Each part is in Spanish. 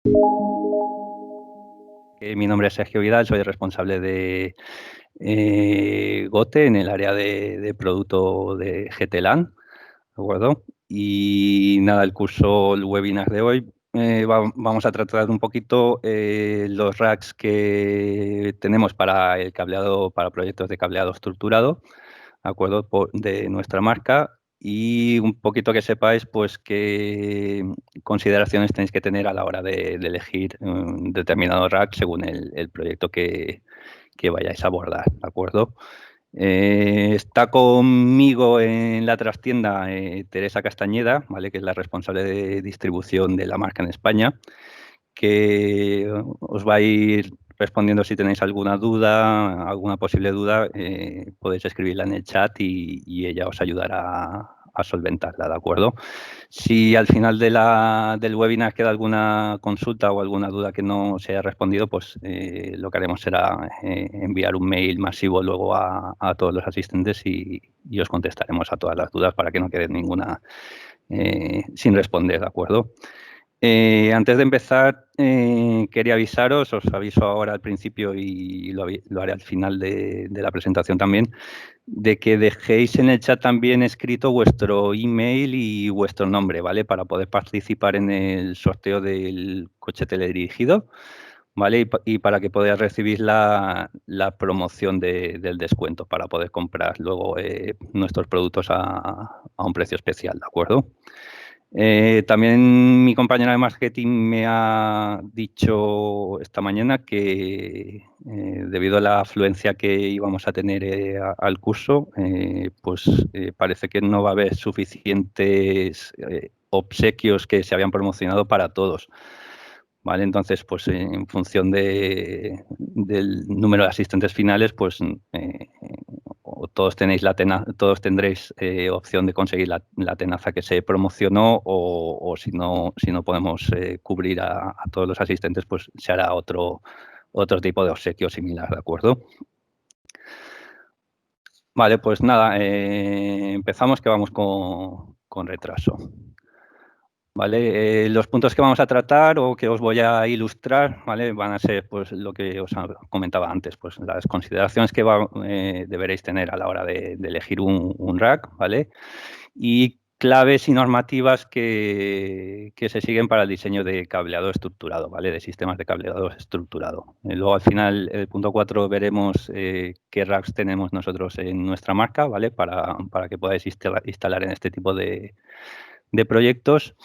Mi nombre es Sergio Vidal, soy responsable de GOTE en el área de producto de GTLAN, ¿de acuerdo? Y nada, el webinar de hoy, vamos a tratar un poquito los racks que tenemos para el cableado, para proyectos de cableado estructurado, ¿de acuerdo? De nuestra marca, y un poquito que sepáis pues qué consideraciones tenéis que tener a la hora de elegir un determinado rack según el proyecto que vayáis a abordar, ¿de acuerdo? Está conmigo en la trastienda Teresa Castañeda, ¿vale? Que es la responsable de distribución de la marca en España, que os va a ir respondiendo si tenéis alguna duda, alguna posible duda, podéis escribirla en el chat y ella os ayudará a solventarla, ¿de acuerdo? Si al final del webinar queda alguna consulta o alguna duda que no se haya respondido, pues lo que haremos será enviar un mail masivo luego a todos los asistentes y os contestaremos a todas las dudas para que no quede ninguna sin responder, ¿de acuerdo? Antes de empezar, quería avisaros, os aviso ahora al principio y lo haré al final de la presentación también, de que dejéis en el chat también escrito vuestro email y vuestro nombre, ¿vale? Para poder participar en el sorteo del coche teledirigido, ¿vale? Y para que podáis recibir la promoción del descuento para poder comprar luego nuestros productos a un precio especial, ¿de acuerdo? También mi compañera de marketing me ha dicho esta mañana que debido a la afluencia que íbamos a tener al curso, parece que no va a haber suficientes obsequios que se habían promocionado para todos. ¿Vale? Entonces, pues en función del número de asistentes finales, pues todos tenéis todos tendréis opción de conseguir la tenaza que se promocionó o si no podemos cubrir a todos los asistentes, pues se hará otro tipo de obsequio similar, ¿de acuerdo? Vale, pues nada, empezamos que vamos con retraso. ¿Vale? Los puntos que vamos a tratar o que os voy a ilustrar, ¿vale? Van a ser pues lo que os comentaba antes, pues las consideraciones que deberéis tener a la hora de elegir un rack, ¿vale? Y claves y normativas que se siguen para el diseño de cableado estructurado, ¿vale? De sistemas de cableado estructurado. Luego al final, el punto 4, veremos qué racks tenemos nosotros en nuestra marca, ¿vale? Para que podáis instalar en este tipo de proyectos.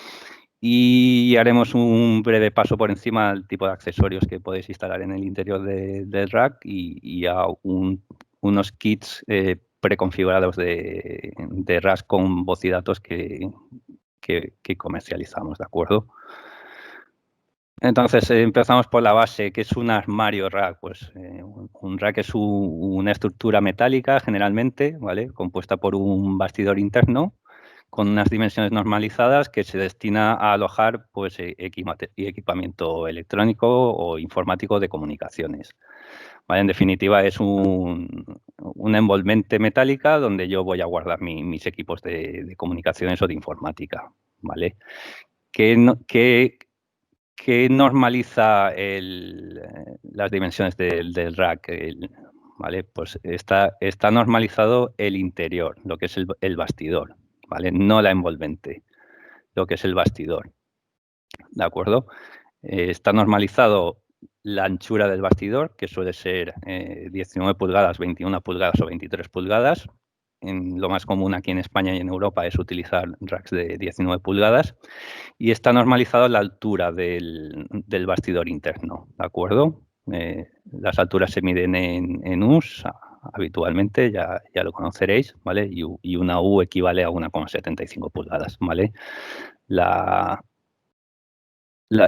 Y haremos un breve paso por encima del tipo de accesorios que podéis instalar en el interior del rack y a unos kits preconfigurados de RAS con voz y datos que comercializamos, ¿de acuerdo? Entonces, empezamos por la base, que es un armario rack. Pues un rack es una estructura metálica, generalmente, ¿vale? Compuesta por un bastidor interno con unas dimensiones normalizadas que se destina a alojar pues, equipamiento electrónico o informático de comunicaciones. ¿Vale? En definitiva, es una envolvente metálica donde yo voy a guardar mis equipos de comunicaciones o de informática. ¿Vale? ¿Qué normaliza las dimensiones del rack? ¿Vale? Pues está normalizado el interior, lo que es el bastidor, ¿vale? No la envolvente, lo que es el bastidor, ¿de acuerdo? Está normalizado la anchura del bastidor, que suele ser 19 pulgadas, 21 pulgadas o 23 pulgadas. Lo más común aquí en España y en Europa es utilizar racks de 19 pulgadas. Y está normalizado la altura del bastidor interno, ¿de acuerdo? Las alturas se miden en U's habitualmente, ya lo conoceréis, ¿vale? Y una U equivale a 1,75 pulgadas, ¿vale? La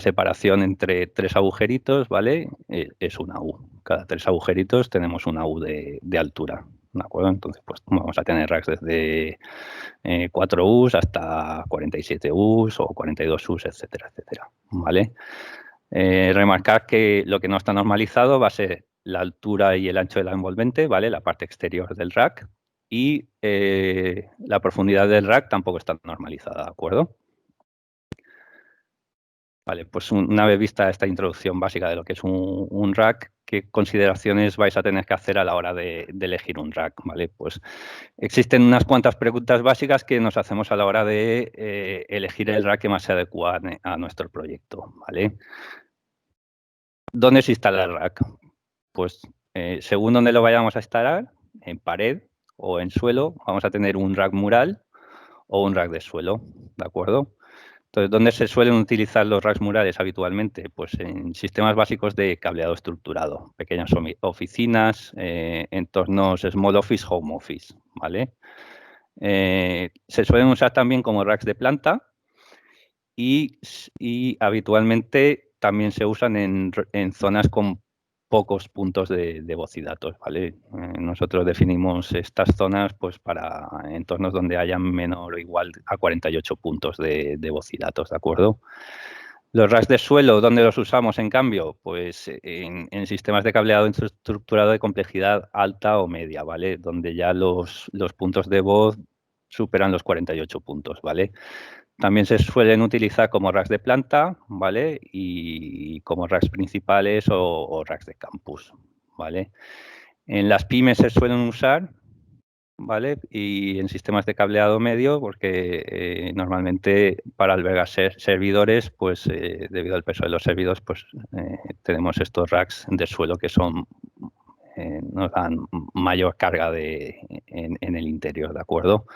separación entre tres agujeritos, ¿vale? Es una U. Cada tres agujeritos tenemos una U de altura, ¿de acuerdo? Entonces, pues vamos a tener racks desde 4 U's hasta 47 U's o 42 U's, etcétera, etcétera, ¿vale? Remarcar que lo que no está normalizado va a ser la altura y el ancho de la envolvente, ¿vale? La parte exterior del rack y la profundidad del rack tampoco está normalizada, ¿de acuerdo? Vale, pues una vez vista esta introducción básica de lo que es un rack, ¿qué consideraciones vais a tener que hacer a la hora de elegir un rack? Vale, pues existen unas cuantas preguntas básicas que nos hacemos a la hora de elegir el rack que más se adecua a nuestro proyecto. ¿Vale? ¿Dónde se instala el rack? Pues según donde lo vayamos a instalar, en pared o en suelo, vamos a tener un rack mural o un rack de suelo, ¿de acuerdo? Entonces, ¿dónde se suelen utilizar los racks murales habitualmente? Pues en sistemas básicos de cableado estructurado, pequeñas oficinas, entornos small office, home office, ¿vale? Se suelen usar también como racks de planta y habitualmente también se usan en zonas con pocos puntos de voz y datos, ¿vale? Nosotros definimos estas zonas pues para entornos donde haya menor o igual a 48 puntos de voz y datos, ¿de acuerdo? Los racks de suelo, ¿dónde los usamos en cambio? Pues en sistemas de cableado estructurado de complejidad alta o media, ¿vale? Donde ya los puntos de voz superan los 48 puntos, ¿vale? También se suelen utilizar como racks de planta, ¿vale? Y como racks principales o racks de campus, ¿vale? En las pymes se suelen usar, ¿vale? Y en sistemas de cableado medio, porque normalmente para albergar servidores, pues debido al peso de los servidores, pues tenemos estos racks de suelo que son nos dan mayor carga en el interior, ¿de acuerdo?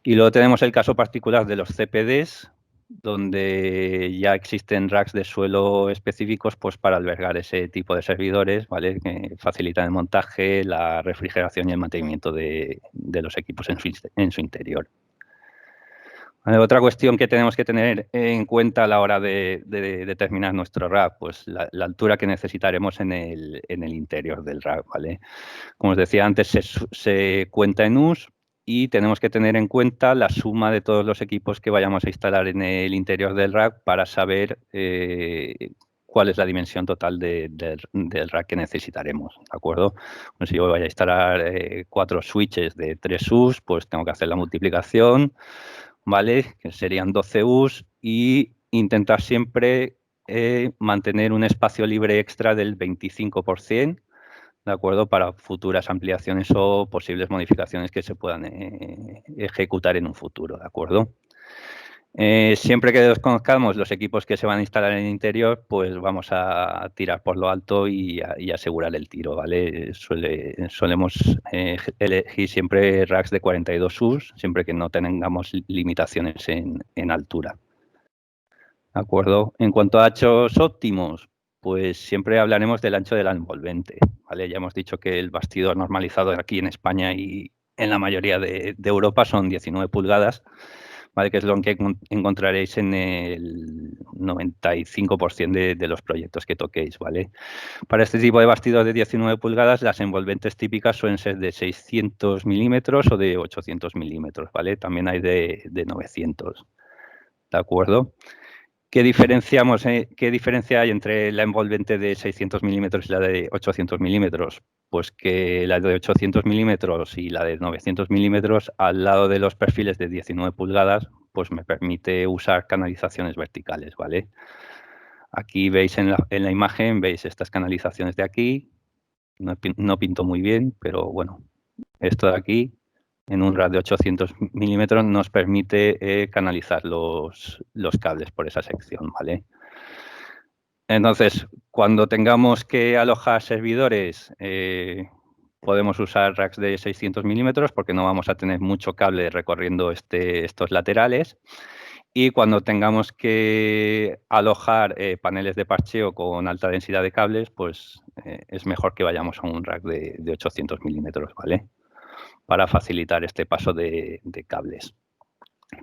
Y luego tenemos el caso particular de los CPDs, donde ya existen racks de suelo específicos pues, para albergar ese tipo de servidores, ¿vale? Que facilitan el montaje, la refrigeración y el mantenimiento de los equipos en su interior. Vale, otra cuestión que tenemos que tener en cuenta a la hora de determinar nuestro rack, pues la altura que necesitaremos en el interior del rack, ¿vale? Como os decía antes, se cuenta en US y tenemos que tener en cuenta la suma de todos los equipos que vayamos a instalar en el interior del rack para saber cuál es la dimensión total del rack que necesitaremos, ¿de acuerdo? Pues si yo voy a instalar 4 switches de 3 US, pues tengo que hacer la multiplicación, ¿vale? Que serían 12 US y intentar siempre mantener un espacio libre extra del 25%, ¿de acuerdo? Para futuras ampliaciones o posibles modificaciones que se puedan ejecutar en un futuro, ¿de acuerdo? Siempre que desconozcamos los equipos que se van a instalar en el interior, pues vamos a tirar por lo alto y asegurar el tiro, ¿vale? Solemos elegir siempre racks de 42 US, siempre que no tengamos limitaciones en altura. ¿De acuerdo? En cuanto a anchos óptimos, pues siempre hablaremos del ancho de la envolvente, ¿vale? Ya hemos dicho que el bastidor normalizado aquí en España y en la mayoría de Europa son 19 pulgadas, ¿vale? Que es lo que encontraréis en el 95% de los proyectos que toquéis, ¿vale? Para este tipo de bastidor de 19 pulgadas, las envolventes típicas suelen ser de 600 milímetros o de 800 milímetros, ¿vale? También hay de 900, ¿de acuerdo? ¿Qué diferencia hay entre la envolvente de 600 milímetros y la de 800 milímetros? Pues que la de 800 milímetros y la de 900 milímetros, al lado de los perfiles de 19 pulgadas, pues me permite usar canalizaciones verticales, ¿vale? Aquí veis en la imagen, veis estas canalizaciones de aquí. No pinto muy bien, pero bueno, esto de aquí en un rack de 800 milímetros nos permite canalizar los cables por esa sección, ¿vale? Entonces, cuando tengamos que alojar servidores, podemos usar racks de 600 milímetros porque no vamos a tener mucho cable recorriendo estos laterales. Y cuando tengamos que alojar paneles de parcheo con alta densidad de cables, pues es mejor que vayamos a un rack de 800 milímetros, ¿vale? Para facilitar este paso de cables.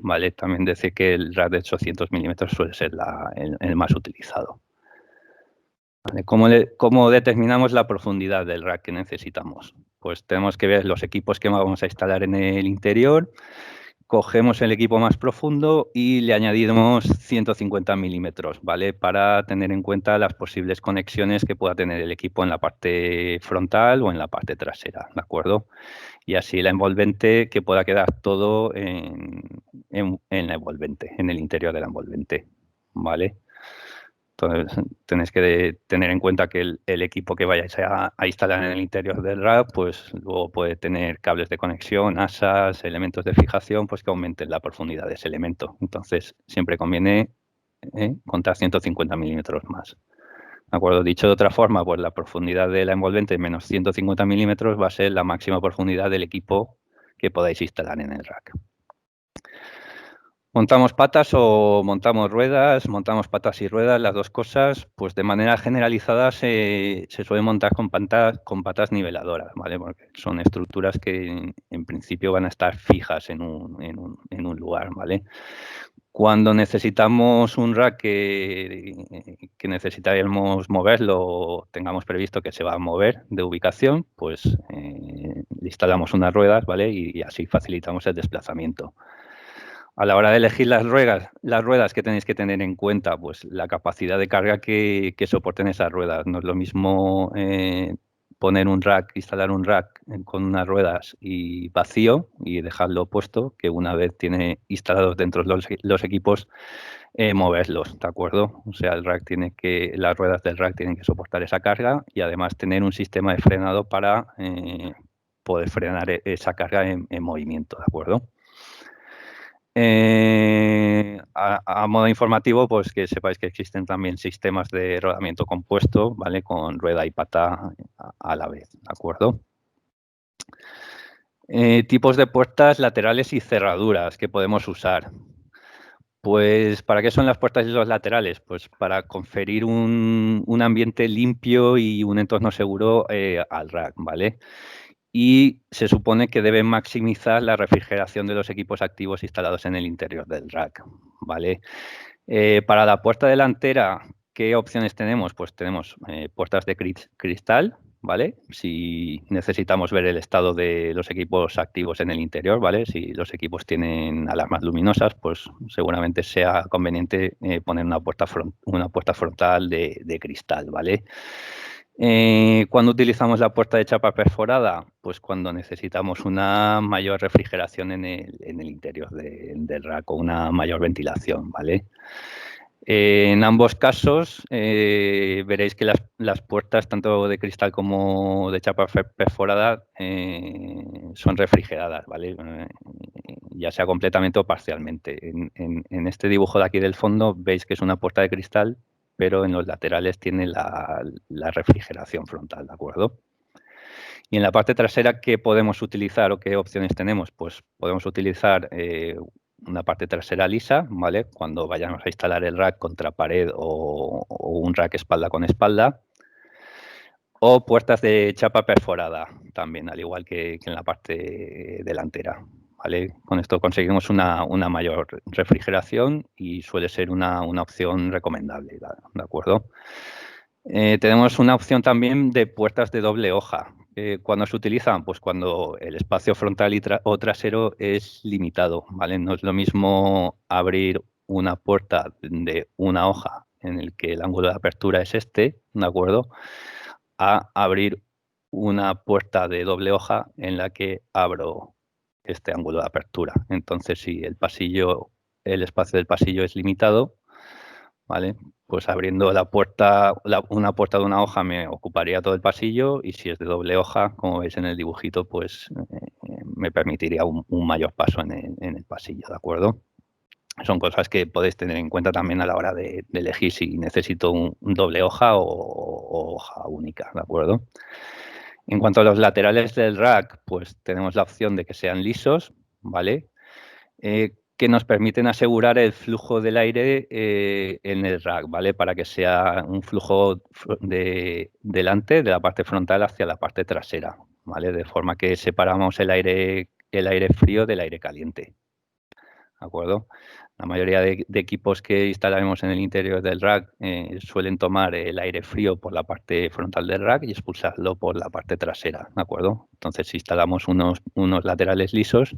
¿Vale? También decir que el rack de 800 milímetros suele ser el más utilizado. ¿Vale? ¿Cómo determinamos la profundidad del rack que necesitamos? Pues tenemos que ver los equipos que vamos a instalar en el interior, cogemos el equipo más profundo y le añadimos 150 milímetros, ¿vale? Para tener en cuenta las posibles conexiones que pueda tener el equipo en la parte frontal o en la parte trasera, ¿de acuerdo? Y así la envolvente que pueda quedar todo en la envolvente, en el interior de la envolvente, ¿vale? Entonces, tenéis que tener en cuenta que el equipo que vayáis a instalar en el interior del rack, pues luego puede tener cables de conexión, asas, elementos de fijación, pues que aumenten la profundidad de ese elemento. Entonces, siempre conviene contar 150 milímetros más. ¿De acuerdo? Dicho de otra forma, pues la profundidad de la envolvente menos 150 milímetros va a ser la máxima profundidad del equipo que podáis instalar en el rack. ¿Montamos patas o montamos ruedas? Montamos patas y ruedas, las dos cosas, pues de manera generalizada se suele montar con patas niveladoras, ¿vale? Porque son estructuras que en principio van a estar fijas en un lugar, ¿vale? Cuando necesitamos un rack que necesitaríamos moverlo o tengamos previsto que se va a mover de ubicación, pues le instalamos unas ruedas, ¿vale? Y así facilitamos el desplazamiento. A la hora de elegir las ruedas que tenéis que tener en cuenta, pues la capacidad de carga que soporten esas ruedas. No es lo mismo poner un rack, instalar un rack con unas ruedas y vacío y dejarlo puesto, que una vez tiene instalados dentro los equipos, moverlos, ¿de acuerdo? O sea, las ruedas del rack tienen que soportar esa carga y además tener un sistema de frenado para poder frenar esa carga en movimiento, ¿de acuerdo? A modo informativo, pues que sepáis que existen también sistemas de rodamiento compuesto, ¿vale? Con rueda y pata a la vez, ¿de acuerdo? Tipos de puertas laterales y cerraduras que podemos usar. Pues, ¿para qué son las puertas y los laterales? Pues para conferir un ambiente limpio y un entorno seguro al rack, ¿vale? Y se supone que deben maximizar la refrigeración de los equipos activos instalados en el interior del rack, ¿vale? Para la puerta delantera, ¿qué opciones tenemos? Pues tenemos puertas de cristal, ¿vale? Si necesitamos ver el estado de los equipos activos en el interior, ¿vale? Si los equipos tienen alarmas luminosas, pues seguramente sea conveniente poner una puerta frontal de cristal, ¿vale? ¿Cuándo utilizamos la puerta de chapa perforada? Pues cuando necesitamos una mayor refrigeración en el interior del rack o una mayor ventilación, ¿vale? En ambos casos veréis que las puertas, tanto de cristal como de chapa perforada, son refrigeradas, ¿vale? Ya sea completamente o parcialmente. En este dibujo de aquí del fondo veis que es una puerta de cristal, pero en los laterales tiene la refrigeración frontal, ¿de acuerdo? Y en la parte trasera, ¿qué podemos utilizar o qué opciones tenemos? Pues podemos utilizar una parte trasera lisa, ¿vale? Cuando vayamos a instalar el rack contra pared o un rack espalda con espalda. O puertas de chapa perforada también, al igual que en la parte delantera, ¿vale? Con esto conseguimos una mayor refrigeración y suele ser una opción recomendable, ¿de acuerdo? Tenemos una opción también de puertas de doble hoja. ¿Cuándo se utilizan? Pues cuando el espacio frontal o trasero es limitado, ¿vale? No es lo mismo abrir una puerta de una hoja en el que el ángulo de apertura es este, ¿de acuerdo? A abrir una puerta de doble hoja en la que abro este ángulo de apertura. Entonces, si el espacio del pasillo es limitado, ¿vale? Pues abriendo una puerta de una hoja me ocuparía todo el pasillo y si es de doble hoja, como veis en el dibujito, pues me permitiría un mayor paso en el pasillo, ¿de acuerdo? Son cosas que podéis tener en cuenta también a la hora de elegir si necesito un doble hoja o hoja única, ¿de acuerdo? En cuanto a los laterales del rack, pues tenemos la opción de que sean lisos, ¿vale? Que nos permiten asegurar el flujo del aire en el rack, ¿vale? Para que sea un flujo delante, de la parte frontal hacia la parte trasera, ¿vale? De forma que separamos el aire frío del aire caliente, ¿de acuerdo? La mayoría de equipos que instalaremos en el interior del rack suelen tomar el aire frío por la parte frontal del rack y expulsarlo por la parte trasera, ¿de acuerdo? Entonces, si instalamos unos laterales lisos,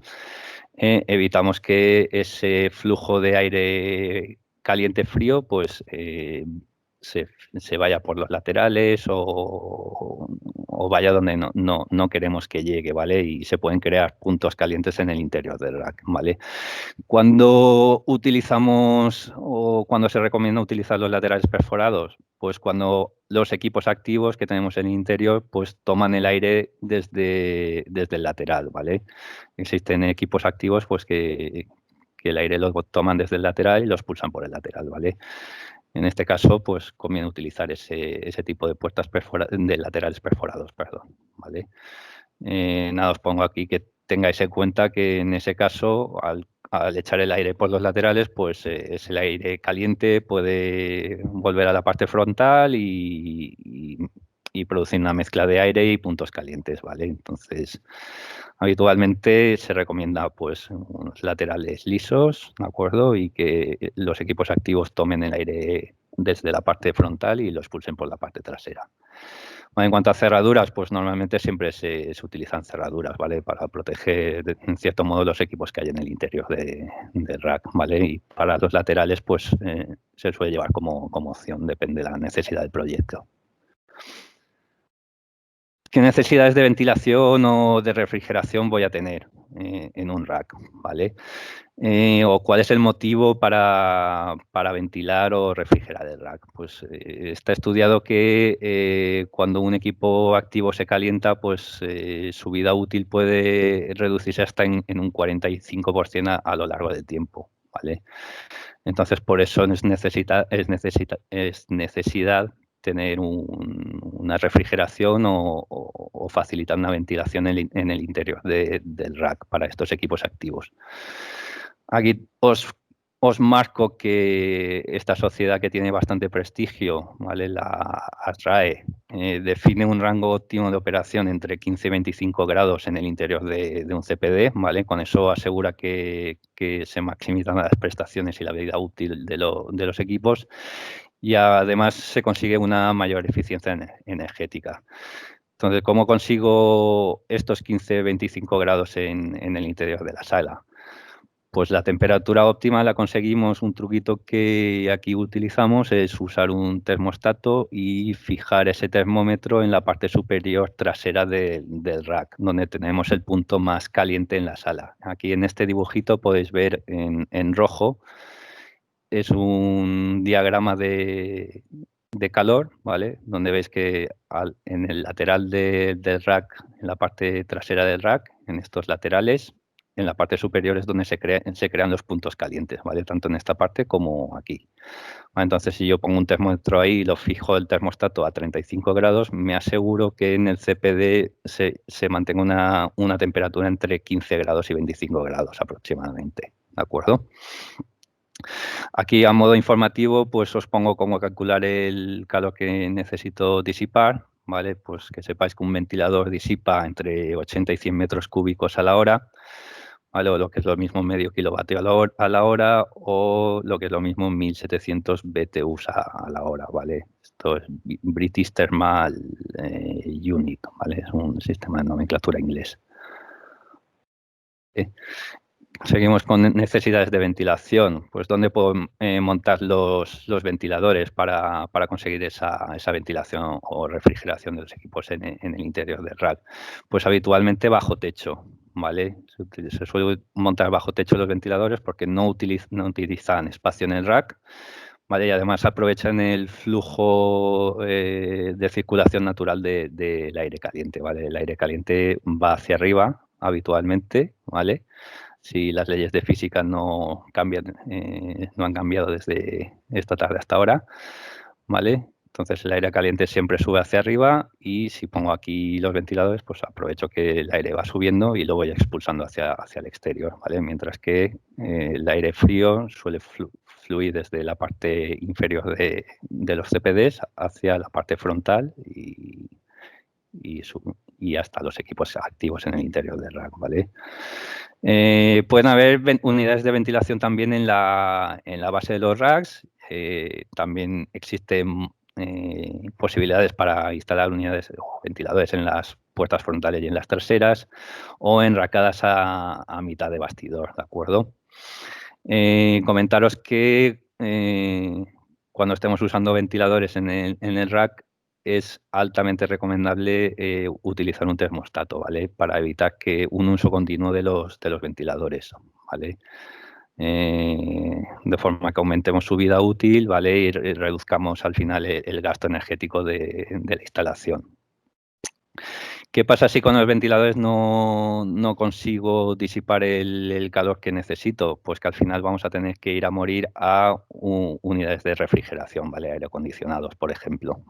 evitamos que ese flujo de aire caliente-frío pues se vaya por los laterales o vaya donde no queremos que llegue, ¿vale? Y se pueden crear puntos calientes en el interior del rack, ¿vale? Cuando utilizamos o cuando se recomienda utilizar los laterales perforados, pues cuando los equipos activos que tenemos en el interior, pues toman el aire desde el lateral, ¿vale? Existen equipos activos pues que el aire lo toman desde el lateral y los pulsan por el lateral, ¿vale? En este caso, pues conviene utilizar ese tipo de puertas de laterales perforados, perdón, ¿vale? Nada, os pongo aquí que tengáis en cuenta que en ese caso, al echar el aire por los laterales, pues es el aire caliente, puede volver a la parte frontal y producir una mezcla de aire y puntos calientes, ¿vale? Entonces, habitualmente se recomienda pues unos laterales lisos, ¿de acuerdo? Y que los equipos activos tomen el aire desde la parte frontal y lo expulsen por la parte trasera. En cuanto a cerraduras, pues normalmente siempre se utilizan cerraduras, ¿vale? Para proteger, en cierto modo, los equipos que hay en el interior del rack, ¿vale? Y para los laterales, pues se suele llevar como opción, depende de la necesidad del proyecto. ¿Qué necesidades de ventilación o de refrigeración voy a tener en un rack, ¿vale? O cuál es el motivo para ventilar o refrigerar el rack. Pues está estudiado que cuando un equipo activo se calienta, pues su vida útil puede reducirse hasta en un 45% a lo largo del tiempo, ¿vale? Entonces, por eso es necesidad tener una refrigeración o facilitar una ventilación en el interior del rack para estos equipos activos. Aquí os marco que esta sociedad que tiene bastante prestigio, ¿vale? La ASRAE, define un rango óptimo de operación entre 15 y 25 grados en el interior de un CPD, ¿vale? Con eso asegura que se maximizan las prestaciones y la vida útil de los equipos y además se consigue una mayor eficiencia energética. Entonces, ¿cómo consigo estos 15-25 grados en el interior de la sala? Pues la temperatura óptima la conseguimos, un truquito que aquí utilizamos es usar un termostato y fijar ese termómetro en la parte superior trasera del rack, donde tenemos el punto más caliente en la sala. Aquí en este dibujito podéis ver en rojo, es un diagrama de calor, ¿vale? Donde veis que en el lateral del rack, en la parte trasera del rack, en estos laterales, en la parte superior es donde se crean los puntos calientes, ¿vale? Tanto en esta parte como aquí. Entonces, si yo pongo un termómetro ahí y lo fijo el termostato a 35 grados, me aseguro que en el CPD se mantenga una temperatura entre 15 grados y 25 grados aproximadamente, ¿de acuerdo? Aquí a modo informativo, pues os pongo cómo calcular el calor que necesito disipar, ¿vale? Pues que sepáis que un ventilador disipa entre 80 y 100 metros cúbicos a la hora, ¿vale? O lo que es lo mismo medio kilovatio a la hora o lo que es lo mismo 1700 BTUs a la hora, ¿vale? Esto es British Thermal Unit, ¿vale? Es un sistema de nomenclatura inglés. Seguimos con necesidades de ventilación. Pues ¿dónde puedo montar los ventiladores para conseguir esa ventilación o refrigeración de los equipos en el interior del rack? Pues habitualmente bajo techo, ¿vale? Se suele montar bajo techo los ventiladores porque no utilizan espacio en el rack, ¿vale? Y además aprovechan el flujo de circulación natural del aire caliente, ¿vale? El aire caliente va hacia arriba habitualmente, ¿vale? Si las leyes de física no cambian, no han cambiado desde esta tarde hasta ahora, ¿vale? Entonces el aire caliente siempre sube hacia arriba y si pongo aquí los ventiladores, pues aprovecho que el aire va subiendo y lo voy expulsando hacia el exterior, ¿vale? Mientras que el aire frío suele fluir desde la parte inferior de los CPDs hacia la parte frontal y hasta los equipos activos en el interior del rack, ¿vale? Pueden haber unidades de ventilación también en la base de los racks. También existen posibilidades para instalar unidades o ventiladores en las puertas frontales y en las traseras o enracadas a mitad de bastidor, ¿de acuerdo? Comentaros que cuando estemos usando ventiladores en el rack, es altamente recomendable utilizar un termostato, ¿vale? Para evitar que un uso continuo de los ventiladores, ¿vale? De forma que aumentemos su vida útil, ¿vale? Y reduzcamos al final el gasto energético de la instalación. ¿Qué pasa si con los ventiladores no consigo disipar el calor que necesito? Pues que al final vamos a tener que ir a morir a unidades de refrigeración, ¿vale? Aire acondicionados, por ejemplo.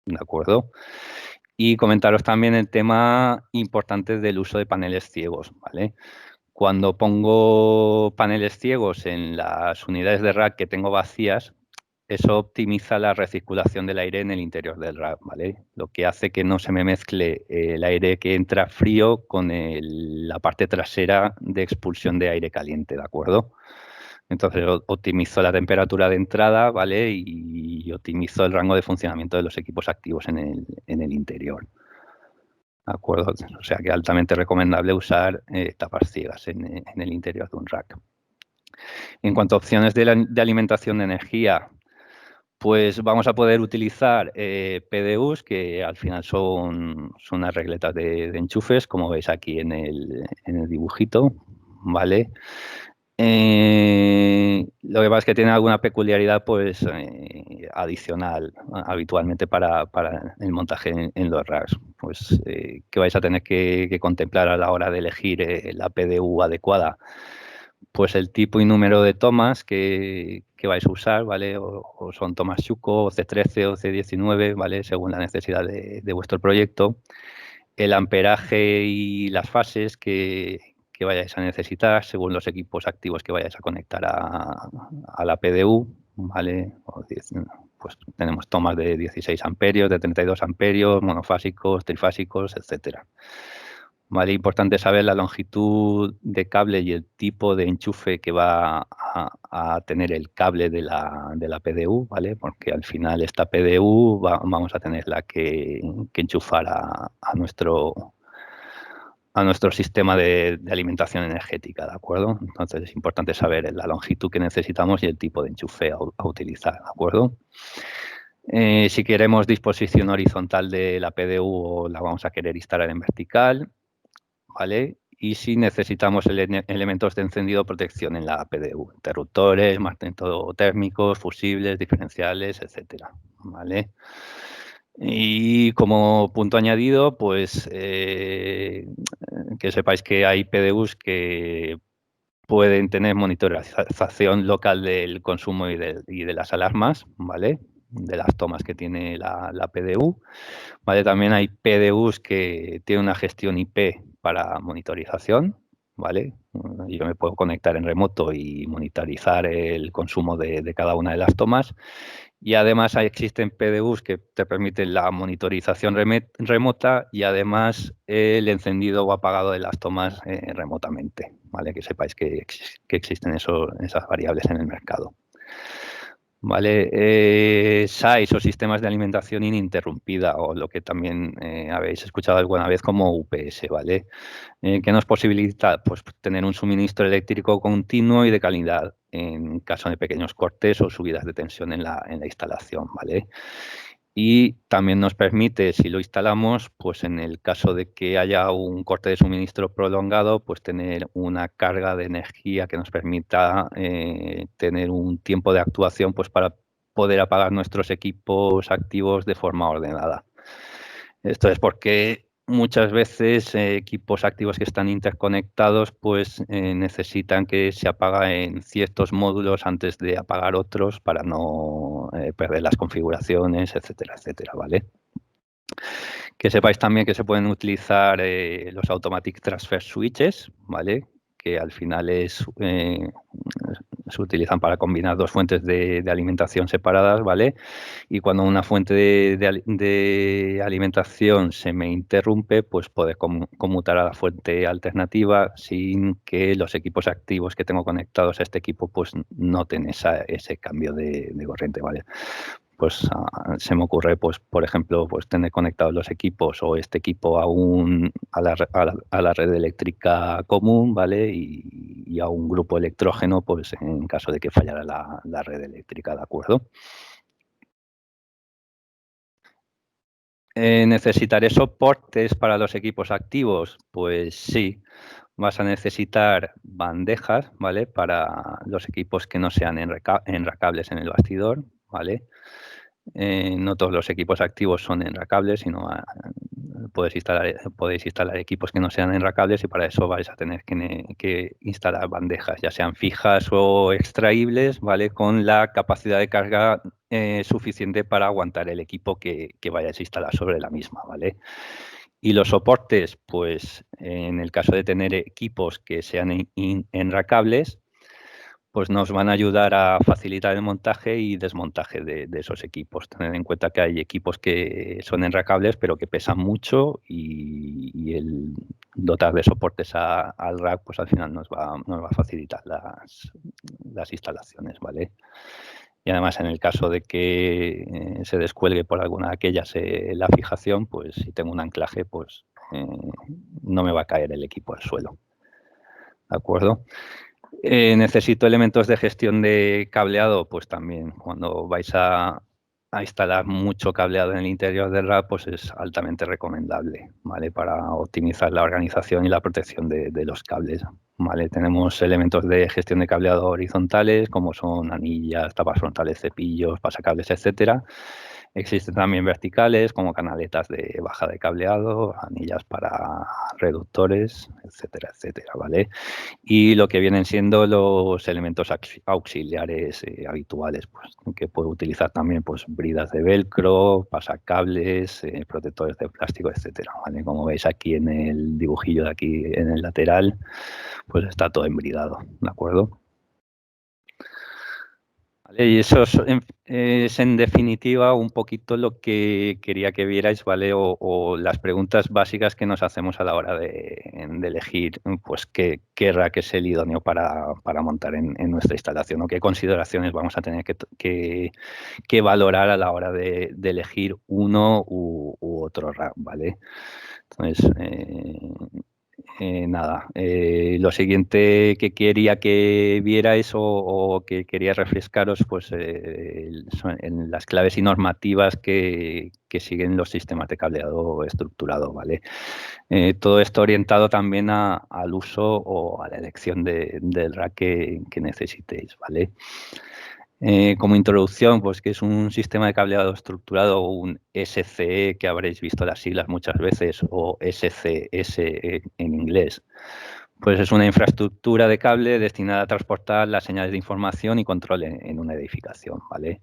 ¿De acuerdo? Y comentaros también el tema importante del uso de paneles ciegos, ¿vale? Cuando pongo paneles ciegos en las unidades de rack que tengo vacías, eso optimiza la recirculación del aire en el interior del rack, ¿vale? Lo que hace que no se me mezcle el aire que entra frío con la parte trasera de expulsión de aire caliente, ¿de acuerdo? Entonces optimizo la temperatura de entrada, ¿vale? Y optimizo el rango de funcionamiento de los equipos activos en el interior. ¿De acuerdo? O sea que altamente recomendable usar tapas ciegas en el interior de un rack. En cuanto a opciones de alimentación de energía, pues vamos a poder utilizar PDUs, que al final son unas regletas de enchufes, como veis aquí en el dibujito, ¿vale? Lo que pasa es que tiene alguna peculiaridad pues adicional habitualmente para el montaje en los racks, pues que vais a tener que contemplar a la hora de elegir la PDU adecuada. Pues el tipo y número de tomas que vais a usar, ¿vale? O son tomas Schuko, o C13 o C19, ¿vale? Según la necesidad de vuestro proyecto. El amperaje y las fases que vayáis a necesitar según los equipos activos que vayáis a conectar a la PDU, ¿vale? Pues tenemos tomas de 16 amperios, de 32 amperios, monofásicos, trifásicos, etcétera. Vale, importante saber la longitud de cable y el tipo de enchufe que va a tener el cable de la PDU, ¿vale? Porque al final esta PDU vamos a tenerla que enchufar a nuestro sistema de alimentación energética, ¿de acuerdo? Entonces es importante saber la longitud que necesitamos y el tipo de enchufe a utilizar, ¿de acuerdo? Si queremos disposición horizontal de la PDU, o la vamos a querer instalar en vertical, ¿vale? Y si necesitamos elementos de encendido o protección en la PDU, interruptores, magnetotérmicos, fusibles, diferenciales, etcétera, ¿vale? Y como punto añadido, pues que sepáis que hay PDUs que pueden tener monitorización local del consumo y de las alarmas, ¿vale? De las tomas que tiene la PDU. ¿Vale? También hay PDUs que tienen una gestión IP para monitorización, ¿vale? Yo me puedo conectar en remoto y monitorizar el consumo de cada una de las tomas. Y además existen PDUs que te permiten la monitorización remota y además el encendido o apagado de las tomas remotamente, ¿vale? Que sepáis que existen esas variables en el mercado. ¿Vale? SAIs o sistemas de alimentación ininterrumpida, o lo que también habéis escuchado alguna vez como UPS, ¿vale? Que nos posibilita pues, tener un suministro eléctrico continuo y de calidad en caso de pequeños cortes o subidas de tensión en la instalación, ¿vale? Y también nos permite, si lo instalamos, pues en el caso de que haya un corte de suministro prolongado, pues tener una carga de energía que nos permita tener un tiempo de actuación pues para poder apagar nuestros equipos activos de forma ordenada. Esto es porque muchas veces equipos activos que están interconectados pues necesitan que se apague ciertos módulos antes de apagar otros para no perder las configuraciones, etcétera, etcétera, ¿vale? Que sepáis también que se pueden utilizar los Automatic Transfer Switches, ¿vale? Que al final se utilizan para combinar dos fuentes de alimentación separadas, ¿vale? Y cuando una fuente de alimentación se me interrumpe, pues poder conmutar a la fuente alternativa sin que los equipos activos que tengo conectados a este equipo pues noten ese cambio de corriente, ¿vale? Pues se me ocurre, pues por ejemplo, pues tener conectados los equipos o este equipo a la red eléctrica común, ¿vale? Y a un grupo electrógeno, pues en caso de que fallara la red eléctrica, ¿de acuerdo? ¿Necesitaré soportes para los equipos activos? Pues sí, vas a necesitar bandejas, ¿vale? Para los equipos que no sean enracables en el bastidor, ¿vale? No todos los equipos activos son enracables, sino podéis instalar equipos que no sean enracables y para eso vais a tener que instalar bandejas, ya sean fijas o extraíbles, ¿vale? Con la capacidad de carga suficiente para aguantar el equipo que vayáis a instalar sobre la misma, ¿vale? Y los soportes, pues en el caso de tener equipos que sean enracables, pues nos van a ayudar a facilitar el montaje y desmontaje de esos equipos. Tener en cuenta que hay equipos que son enracables, pero que pesan mucho y el dotar de soportes al rack, pues al final nos va a facilitar las instalaciones, ¿vale? Y además, en el caso de que se descuelgue por alguna de aquellas la fijación, pues si tengo un anclaje, pues no me va a caer el equipo al suelo. ¿De acuerdo? Necesito elementos de gestión de cableado, pues también cuando vais a instalar mucho cableado en el interior del rack, pues es altamente recomendable, ¿vale? Para optimizar la organización y la protección de los cables, ¿vale? Tenemos elementos de gestión de cableado horizontales, como son anillas, tapas frontales, cepillos, pasacables, etcétera. Existen también verticales, como canaletas de baja de cableado, anillas para reductores, etcétera, etcétera, ¿vale? Y lo que vienen siendo los elementos auxiliares habituales, pues, que puedo utilizar también, pues, bridas de velcro, pasacables, protectores de plástico, etcétera, ¿vale? Como veis aquí en el dibujillo de aquí en el lateral, pues está todo embridado, ¿de acuerdo? Vale, y eso es en definitiva un poquito lo que quería que vierais, ¿vale? O las preguntas básicas que nos hacemos a la hora de elegir, pues, qué rack es el idóneo para montar en nuestra instalación o qué consideraciones vamos a tener que valorar a la hora de elegir uno u otro rack, ¿vale? Entonces, nada, lo siguiente que quería que vierais o que quería refrescaros, pues son en las claves y normativas que siguen los sistemas de cableado estructurado, ¿vale? Todo esto orientado también al uso o a la elección del rack que necesitéis, ¿vale? Como introducción, pues que es un sistema de cableado estructurado, un SCE, que habréis visto las siglas muchas veces, o SCS en inglés. Pues es una infraestructura de cable destinada a transportar las señales de información y control en una edificación, ¿vale?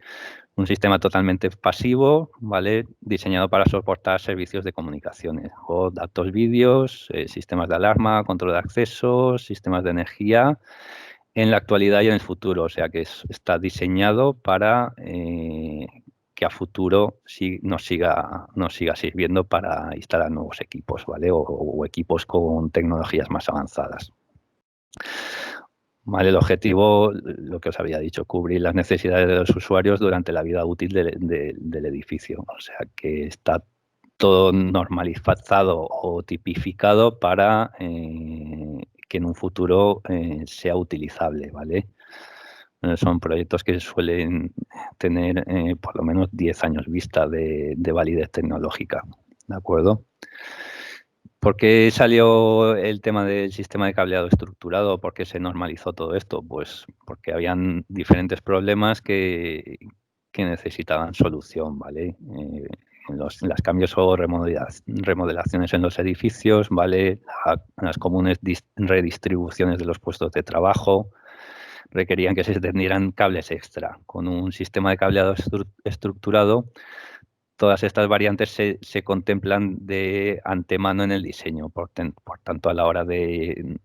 Un sistema totalmente pasivo, ¿vale? Diseñado para soportar servicios de comunicaciones, o datos, vídeos, sistemas de alarma, control de accesos, sistemas de energía, en la actualidad y en el futuro. O sea que está diseñado para que a futuro nos siga sirviendo para instalar nuevos equipos, ¿vale? O equipos con tecnologías más avanzadas. Vale, el objetivo, lo que os había dicho, cubrir las necesidades de los usuarios durante la vida útil del edificio. O sea que está todo normalizado o tipificado para que en un futuro sea utilizable, ¿vale? Son proyectos que suelen tener por lo menos 10 años vista de validez tecnológica, ¿de acuerdo? ¿Por qué salió el tema del sistema de cableado estructurado? ¿Por qué se normalizó todo esto? Pues porque habían diferentes problemas que necesitaban solución, ¿vale? Los cambios o remodelaciones en los edificios, ¿vale? Las comunes redistribuciones de los puestos de trabajo requerían que se tendieran cables extra. Con un sistema de cableado estructurado, todas estas variantes se contemplan de antemano en el diseño. Por tanto, a la hora de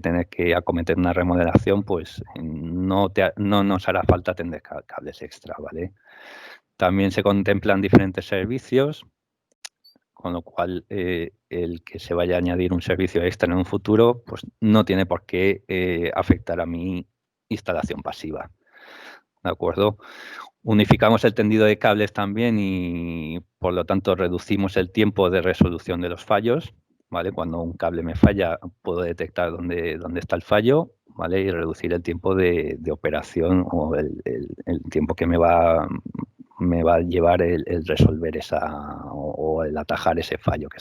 tener que acometer una remodelación, pues no nos hará falta tender cables extra, ¿vale? También se contemplan diferentes servicios, con lo cual el que se vaya a añadir un servicio extra en un futuro, pues no tiene por qué afectar a mi instalación pasiva. ¿De acuerdo? Unificamos el tendido de cables también y, por lo tanto, reducimos el tiempo de resolución de los fallos, ¿vale? Cuando un cable me falla, puedo detectar dónde está el fallo, ¿vale? Y reducir el tiempo de operación o el tiempo que me va me va a llevar el resolver o el atajar ese fallo que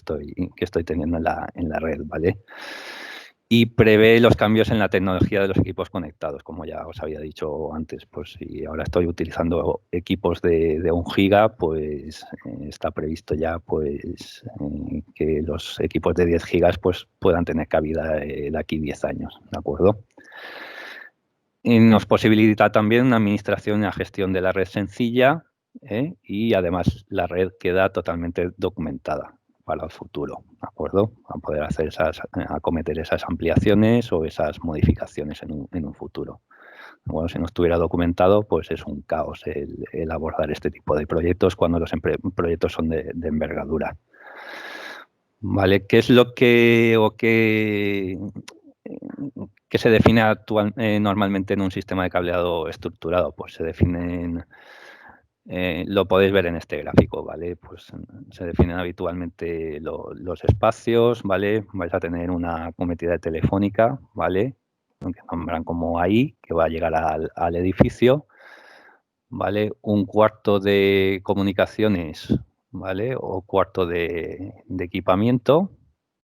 estoy teniendo en la red, ¿vale? Y prevé los cambios en la tecnología de los equipos conectados, como ya os había dicho antes. Pues si ahora estoy utilizando equipos de 1 giga, pues está previsto ya pues que los equipos de 10 gigas pues puedan tener cabida de aquí 10 años, ¿de acuerdo? Y nos posibilita también una administración y una gestión de la red sencilla, y además la red queda totalmente documentada para el futuro, ¿de acuerdo? A poder hacer acometer esas ampliaciones o esas modificaciones en un futuro. Bueno, si no estuviera documentado, pues es un caos el abordar este tipo de proyectos cuando los proyectos son de envergadura. ¿Vale? ¿Qué es lo que se define normalmente en un sistema de cableado estructurado? Pues se definen, lo podéis ver en este gráfico, ¿vale? Pues se definen habitualmente los espacios, ¿vale? Vais a tener una acometida telefónica, ¿vale? Que nombran como ahí, que va a llegar al edificio, ¿vale? Un cuarto de comunicaciones, ¿vale? O cuarto de equipamiento,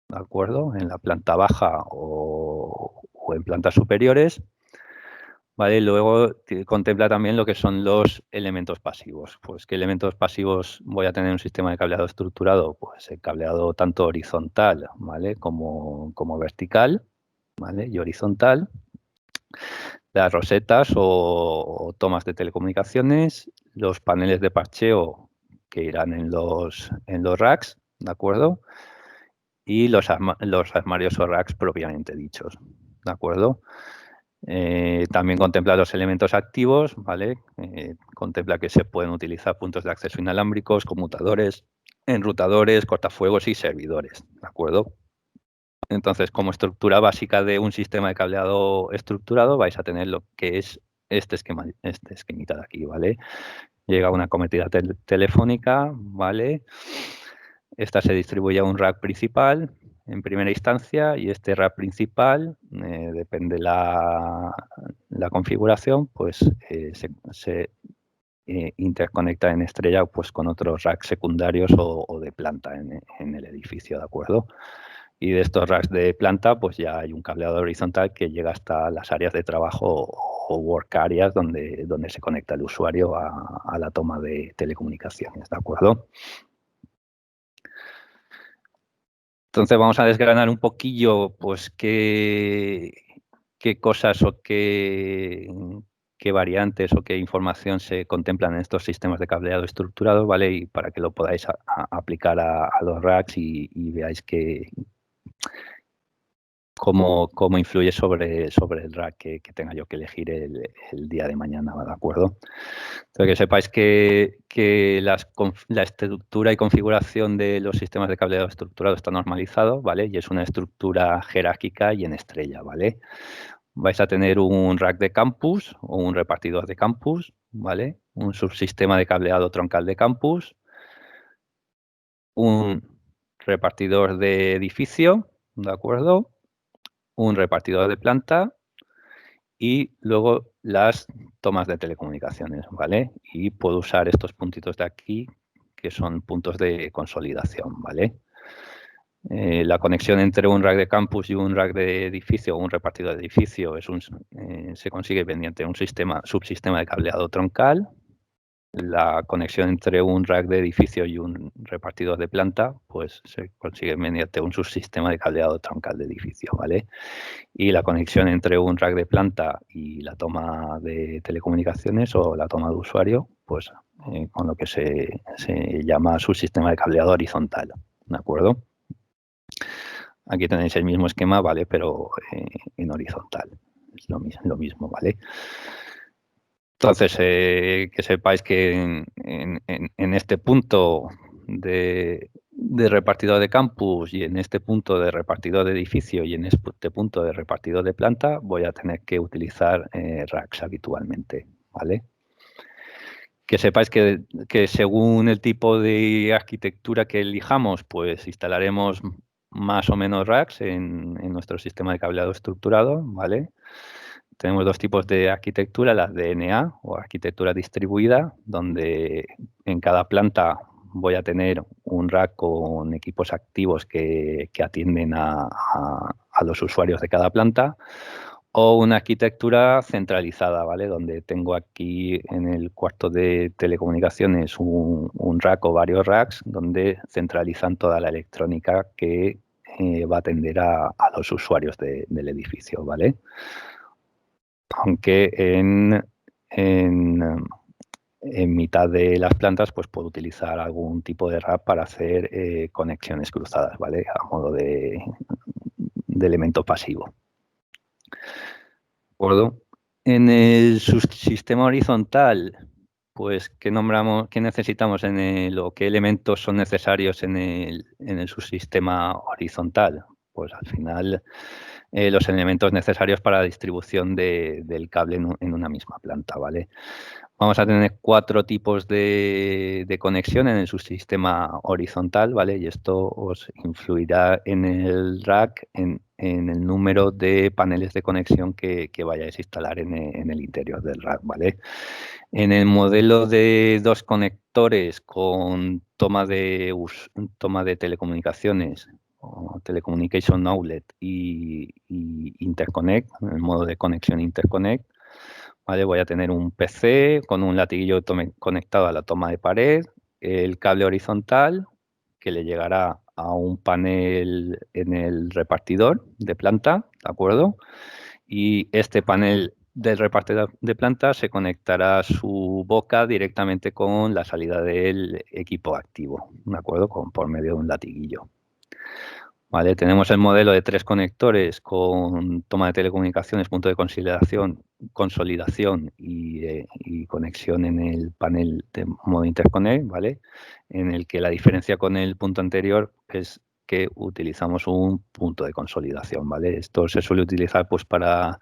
¿de acuerdo? En la planta baja o en plantas superiores, ¿vale? Luego contempla también lo que son los elementos pasivos. Pues, ¿qué elementos pasivos voy a tener en un sistema de cableado estructurado? Pues el cableado tanto horizontal, ¿vale? Como vertical, ¿vale? Y horizontal. Las rosetas o tomas de telecomunicaciones, los paneles de parcheo que irán en los racks, ¿de acuerdo? Y los armarios o racks propiamente dichos, ¿de acuerdo? También contempla los elementos activos, ¿vale? Contempla que se pueden utilizar puntos de acceso inalámbricos, conmutadores, enrutadores, cortafuegos y servidores, ¿de acuerdo? Entonces, como estructura básica de un sistema de cableado estructurado, vais a tener lo que es este esquemita de aquí, ¿vale? Llega una acometida telefónica, ¿vale? Esta se distribuye a un rack principal en primera instancia y este rack principal, depende la configuración, pues se interconecta en estrella pues, con otros racks secundarios o de planta en el edificio, ¿de acuerdo? Y de estos racks de planta, pues ya hay un cableado horizontal que llega hasta las áreas de trabajo o work areas donde se conecta el usuario a la toma de telecomunicaciones, ¿de acuerdo? Entonces vamos a desgranar un poquillo, pues, qué cosas o qué variantes o qué información se contemplan en estos sistemas de cableado estructurado, ¿vale? Y para que lo podáis aplicar a los racks y veáis cómo influye sobre el rack que tenga yo que elegir el día de mañana, ¿de acuerdo? Entonces, que sepáis que la estructura y configuración de los sistemas de cableado estructurado está normalizado, ¿vale? Y es una estructura jerárquica y en estrella, ¿vale? Vais a tener un rack de campus o un repartidor de campus, ¿vale? Un subsistema de cableado troncal de campus, un repartidor de edificio, ¿de acuerdo? Un repartidor de planta y luego las tomas de telecomunicaciones, ¿vale? Y puedo usar estos puntitos de aquí, que son puntos de consolidación, ¿vale? La conexión entre un rack de campus y un rack de edificio o un repartidor de edificio se consigue mediante un subsistema de cableado troncal. La conexión entre un rack de edificio y un repartidor de planta, pues se consigue mediante un subsistema de cableado troncal de edificio, ¿vale? Y la conexión entre un rack de planta y la toma de telecomunicaciones o la toma de usuario, pues con lo que se llama subsistema de cableado horizontal, ¿de acuerdo? Aquí tenéis el mismo esquema, ¿vale? Pero en horizontal, es lo mismo, ¿vale? Entonces, que sepáis que en este punto de repartidor de campus y en este punto de repartidor de edificio y en este punto de repartidor de planta voy a tener que utilizar racks habitualmente, ¿vale? Que sepáis que según el tipo de arquitectura que elijamos, pues instalaremos más o menos racks en nuestro sistema de cableado estructurado, ¿vale? tenemos dos tipos de arquitectura, las DNA o arquitectura distribuida, donde en cada planta voy a tener un rack con equipos activos que atienden a los usuarios de cada planta, o una arquitectura centralizada, ¿vale? Donde tengo aquí en el cuarto de telecomunicaciones un rack o varios racks donde centralizan toda la electrónica que va a atender a los usuarios del edificio, ¿vale? Aunque en mitad de las plantas pues puedo utilizar algún tipo de rack para hacer conexiones cruzadas, ¿vale? A modo de elemento pasivo. ¿De acuerdo? En el subsistema horizontal, pues, ¿qué nombramos, qué necesitamos o qué elementos son necesarios en el subsistema horizontal? Pues al final los elementos necesarios para la distribución del cable en una misma planta, ¿vale? Vamos a tener 4 tipos de conexión en el subsistema horizontal, ¿vale? Y esto os influirá en el rack, en el número de paneles de conexión que vayáis a instalar en el interior del rack, ¿vale? En el modelo de 2 conectores con toma de telecomunicaciones, o Telecommunication Outlet y Interconnect, en el modo de conexión Interconnect, ¿vale? Voy a tener un PC con un latiguillo conectado a la toma de pared, el cable horizontal que le llegará a un panel en el repartidor de planta, ¿de acuerdo? Y este panel del repartidor de planta se conectará a su boca directamente con la salida del equipo activo, ¿de acuerdo? Por medio de un latiguillo. Vale, tenemos el modelo de 3 conectores con toma de telecomunicaciones, punto de consolidación y conexión en el panel de modo interconnect, ¿vale? En el que la diferencia con el punto anterior es que utilizamos un punto de consolidación, ¿vale? Esto se suele utilizar pues para,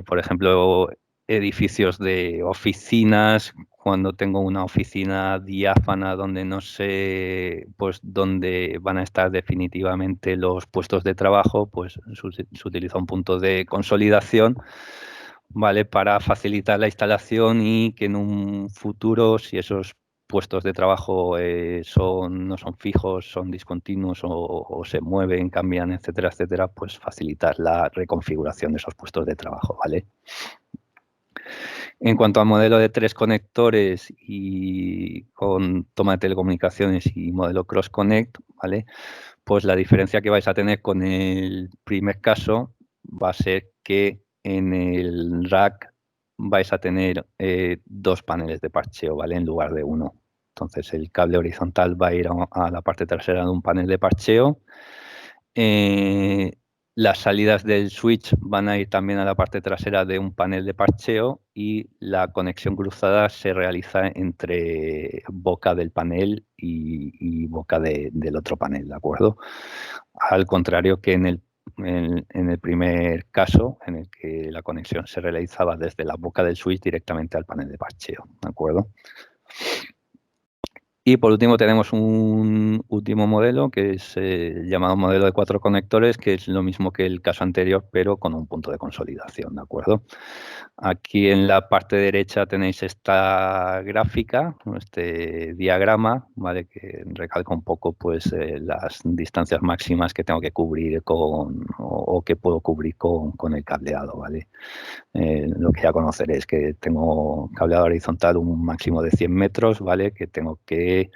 por ejemplo, edificios de oficinas, cuando tengo una oficina diáfana donde no sé pues dónde van a estar definitivamente los puestos de trabajo, pues se utiliza un punto de consolidación, ¿vale? Para facilitar la instalación y que en un futuro, si esos puestos de trabajo no son fijos, son discontinuos o se mueven, cambian, etcétera, etcétera, pues facilitar la reconfiguración de esos puestos de trabajo, ¿vale? En cuanto al modelo de 3 conectores y con toma de telecomunicaciones y modelo Cross Connect, ¿vale? Pues la diferencia que vais a tener con el primer caso va a ser que en el rack vais a tener 2 paneles de parcheo, ¿vale? En lugar de uno. Entonces el cable horizontal va a ir a la parte trasera de un panel de parcheo. Las salidas del switch van a ir también a la parte trasera de un panel de parcheo y la conexión cruzada se realiza entre boca del panel y boca del otro panel, ¿de acuerdo? Al contrario que en el primer caso, en el que la conexión se realizaba desde la boca del switch directamente al panel de parcheo, ¿de acuerdo? Y por último tenemos un último modelo que es llamado modelo de 4 conectores, que es lo mismo que el caso anterior, pero con un punto de consolidación, ¿de acuerdo? Aquí en la parte derecha tenéis esta gráfica, este diagrama, ¿vale? Que recalca un poco pues, las distancias máximas que tengo que cubrir o que puedo cubrir con el cableado, ¿vale? Lo que ya conoceréis, que tengo cableado horizontal un máximo de 100 metros, ¿vale? Que tengo que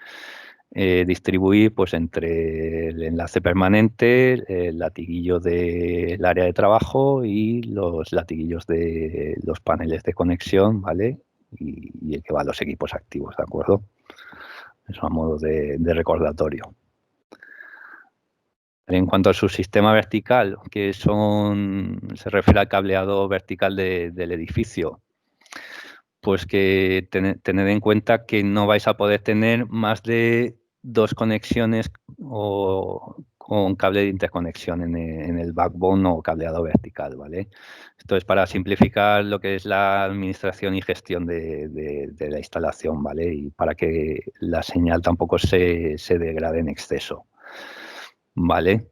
distribuir pues, entre el enlace permanente, el latiguillo del área de trabajo y los latiguillos de los paneles de conexión, ¿vale? Y el que va a los equipos activos, ¿de acuerdo? Eso a modo de recordatorio. En cuanto a su sistema vertical, se refiere al cableado vertical del edificio, pues que tened en cuenta que no vais a poder tener más de 2 conexiones con cable de interconexión en el backbone o cableado vertical, ¿vale? Esto es para simplificar lo que es la administración y gestión de la instalación, ¿vale? Y para que la señal tampoco se degrade en exceso, ¿vale?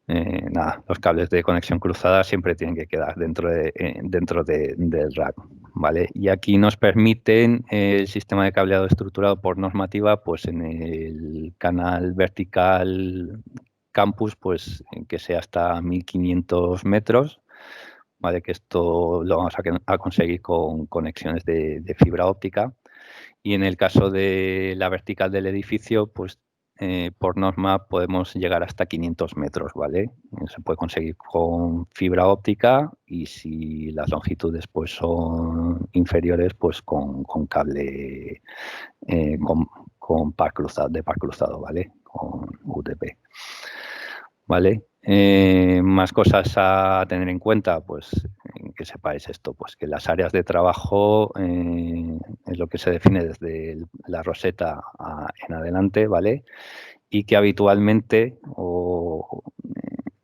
Nada, los cables de conexión cruzada siempre tienen que quedar dentro del rack, ¿vale? Y aquí nos permiten el sistema de cableado estructurado por normativa, pues en el canal vertical campus, pues que sea hasta 1500 metros, ¿vale? Que esto lo vamos a conseguir con conexiones de fibra óptica. Y en el caso de la vertical del edificio, pues por norma podemos llegar hasta 500 metros, ¿vale? Se puede conseguir con fibra óptica y si las longitudes pues son inferiores, pues con cable, con par cruzado, de par cruzado, ¿vale? Con UTP. ¿Vale? Más cosas a tener en cuenta, pues que sepáis esto, pues que las áreas de trabajo es lo que se define desde la roseta en adelante, ¿vale? Y que habitualmente o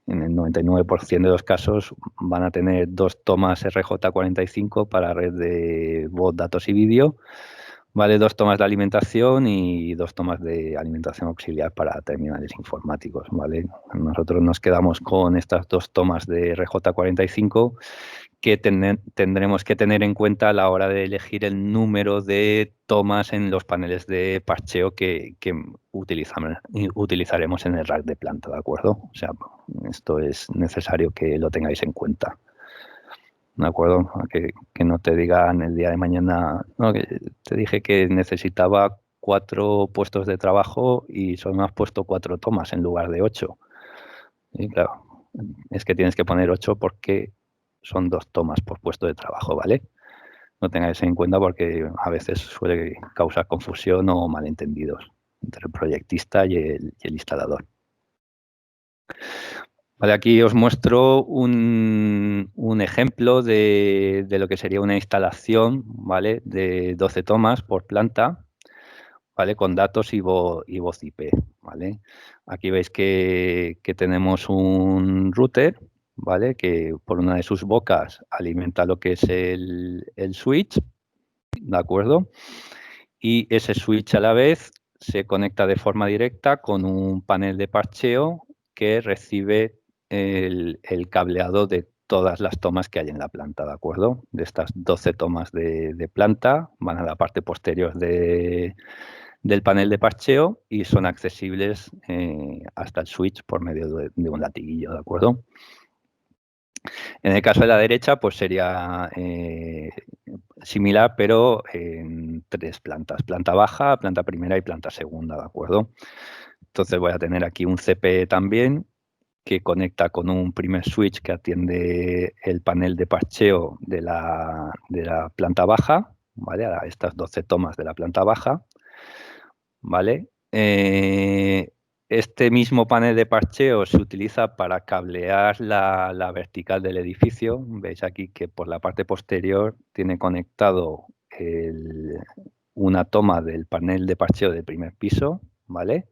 en el 99% de los casos van a tener dos tomas RJ45 para red de voz, datos y vídeo, ¿vale? Dos tomas de alimentación y dos tomas de alimentación auxiliar para terminales informáticos, ¿vale? Nosotros nos quedamos con estas dos tomas de RJ45 que tendremos que tener en cuenta a la hora de elegir el número de tomas en los paneles de parcheo que utilizaremos en el rack de planta, ¿de acuerdo? O sea, esto es necesario que lo tengáis en cuenta. ¿De acuerdo? Que no te digan el día de mañana, no, que te dije que necesitaba 4 puestos de trabajo y solo me has puesto 4 tomas en lugar de 8. Y claro, es que tienes que poner 8 porque son 2 tomas por puesto de trabajo, ¿vale? No tengáis en cuenta porque a veces suele causar confusión o malentendidos entre el proyectista y el instalador. Vale, aquí os muestro un ejemplo de lo que sería una instalación, ¿vale? De 12 tomas por planta, ¿vale? Con datos y voz IP, ¿vale? Aquí veis que tenemos un router, ¿vale? Que por una de sus bocas alimenta lo que es el switch, ¿de acuerdo? Y ese switch a la vez se conecta de forma directa con un panel de parcheo que recibe el cableado de todas las tomas que hay en la planta, ¿de acuerdo? De estas 12 tomas de planta van a la parte posterior del panel de parcheo y son accesibles hasta el switch por medio de un latiguillo, ¿de acuerdo? En el caso de la derecha, pues sería similar, pero en 3 plantas. Planta baja, planta primera y planta segunda, ¿de acuerdo? Entonces voy a tener aquí un CPE también que conecta con un primer switch que atiende el panel de parcheo de la planta baja, ¿vale? A estas 12 tomas de la planta baja, ¿vale? Este mismo panel de parcheo se utiliza para cablear la vertical del edificio. Veis aquí que por la parte posterior tiene conectado una toma del panel de parcheo del primer piso, ¿vale?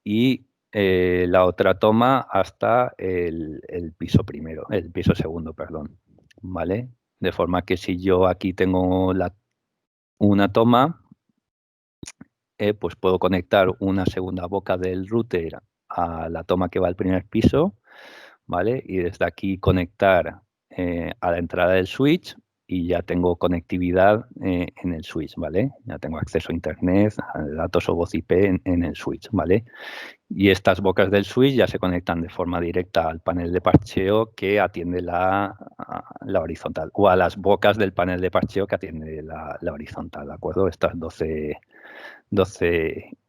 Y la otra toma hasta el piso primero, el piso segundo, perdón, ¿vale? De forma que si yo aquí tengo una toma, pues puedo conectar una segunda boca del router a la toma que va al primer piso, ¿vale? Y desde aquí conectar a la entrada del switch y ya tengo conectividad en el switch, ¿vale? Ya tengo acceso a internet, a datos o voz IP en el switch, ¿vale? Y estas bocas del switch ya se conectan de forma directa al panel de parcheo que atiende la horizontal, o a las bocas del panel de parcheo que atiende la horizontal, ¿de acuerdo? Estas 12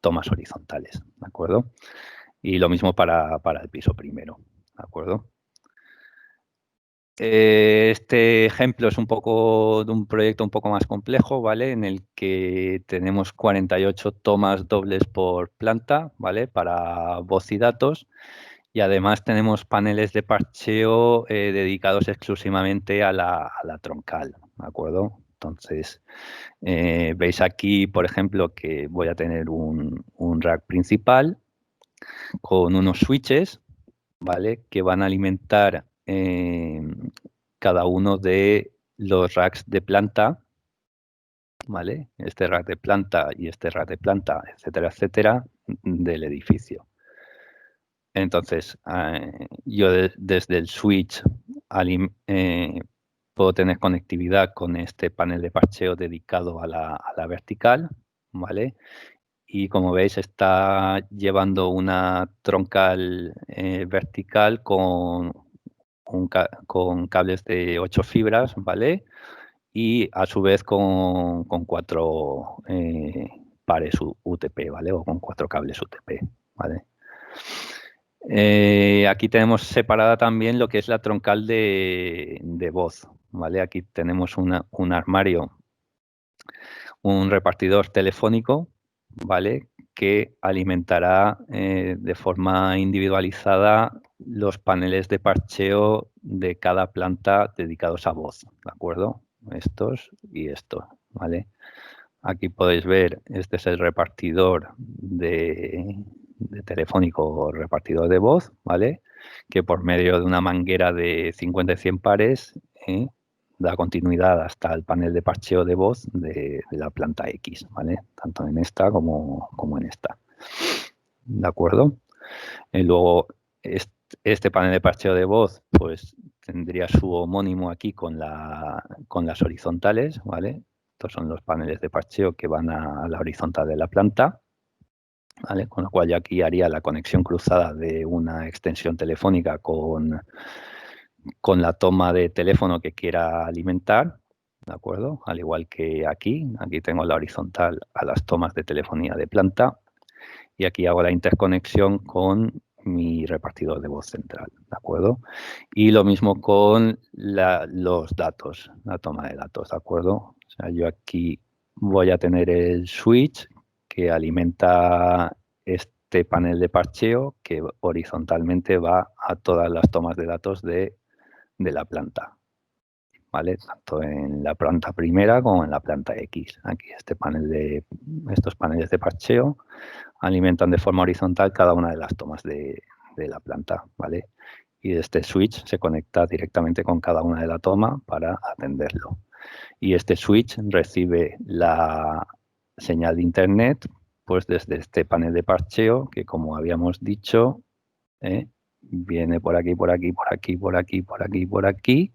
tomas horizontales, ¿de acuerdo? Y lo mismo para el piso primero, ¿de acuerdo? Este ejemplo es un poco de un proyecto un poco más complejo, ¿vale? En el que tenemos 48 tomas dobles por planta, ¿vale? Para voz y datos. Y además tenemos paneles de parcheo dedicados exclusivamente a la troncal, ¿de acuerdo? Entonces, veis aquí, por ejemplo, que voy a tener un rack principal con unos switches, ¿vale? Que van a alimentar cada uno de los racks de planta, ¿vale? Este rack de planta y este rack de planta, etcétera, etcétera, del edificio. Entonces, yo desde el switch puedo tener conectividad con este panel de parcheo dedicado a la vertical, ¿vale? Y como veis está llevando una troncal vertical con cables de 8 fibras, ¿vale? Y a su vez con 4 pares UTP, ¿vale? O con 4 cables UTP, ¿vale? Aquí tenemos separada también lo que es la troncal de voz, ¿vale? Aquí tenemos un armario, un repartidor telefónico, ¿vale? Que alimentará de forma individualizada los paneles de parcheo de cada planta dedicados a voz, ¿de acuerdo? Estos y estos, ¿vale? Aquí podéis ver, este es el repartidor de telefónico, repartidor de voz, ¿vale? Que por medio de una manguera de 50 y 100 pares da continuidad hasta el panel de parcheo de voz de la planta X, ¿vale? Tanto en esta como en esta. ¿De acuerdo? Y luego, este panel de parcheo de voz, pues tendría su homónimo aquí con las horizontales, ¿vale? Estos son los paneles de parcheo que van a la horizontal de la planta, ¿vale? Con lo cual yo aquí haría la conexión cruzada de una extensión telefónica con la toma de teléfono que quiera alimentar, ¿de acuerdo? Al igual que aquí tengo la horizontal a las tomas de telefonía de planta y aquí hago la interconexión con mi repartidor de voz central, ¿de acuerdo? Y lo mismo con los datos, la toma de datos, ¿de acuerdo? O sea, yo aquí voy a tener el switch que alimenta este panel de parcheo que horizontalmente va a todas las tomas de datos de la planta, ¿vale? Tanto en la planta primera como en la planta X. Aquí estos paneles de parcheo alimentan de forma horizontal cada una de las tomas de la planta, ¿vale? Y este switch se conecta directamente con cada una de las tomas para atenderlo. Y este switch recibe la señal de internet pues desde este panel de parcheo que, como habíamos dicho, viene por aquí, por aquí, por aquí, por aquí, por aquí, por aquí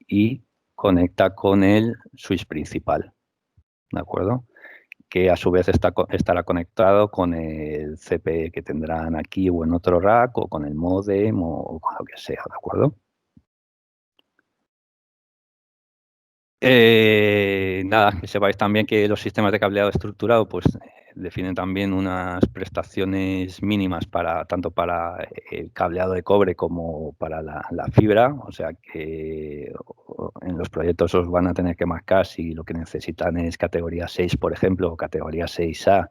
y conecta con el switch principal, ¿de acuerdo? Que a su vez estará conectado con el CPE que tendrán aquí o en otro rack o con el módem o con lo que sea, ¿de acuerdo? Nada, que sepáis también que los sistemas de cableado estructurado pues definen también unas prestaciones mínimas tanto para el cableado de cobre como para la fibra, o sea que en los proyectos os van a tener que marcar si lo que necesitan es categoría 6, por ejemplo, o categoría 6A,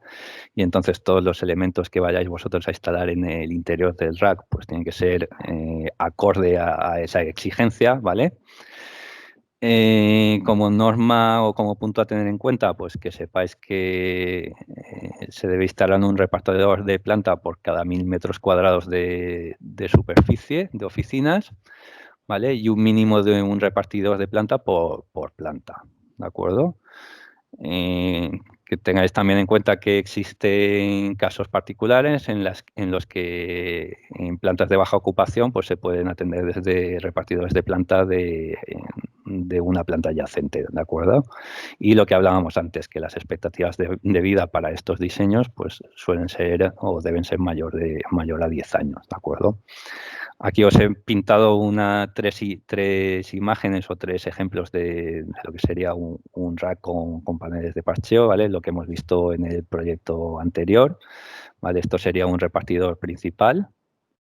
y entonces todos los elementos que vayáis vosotros a instalar en el interior del rack pues tienen que ser acorde a esa exigencia, ¿vale? Como norma o como punto a tener en cuenta, pues que sepáis que se debe instalar un repartidor de planta por cada 1000 metros cuadrados de superficie de oficinas, ¿vale? Y un mínimo de un repartidor de planta por planta, ¿de acuerdo? Que tengáis también en cuenta que existen casos particulares en los que en plantas de baja ocupación pues se pueden atender desde repartidores de planta de una planta adyacente, ¿de acuerdo? Y lo que hablábamos antes, que las expectativas de vida para estos diseños pues suelen ser o deben ser mayor a 10 años, ¿de acuerdo? Aquí os he pintado tres imágenes o tres ejemplos de lo que sería un rack con paneles de parcheo, ¿vale? Lo que hemos visto en el proyecto anterior, ¿vale? Esto sería un repartidor principal,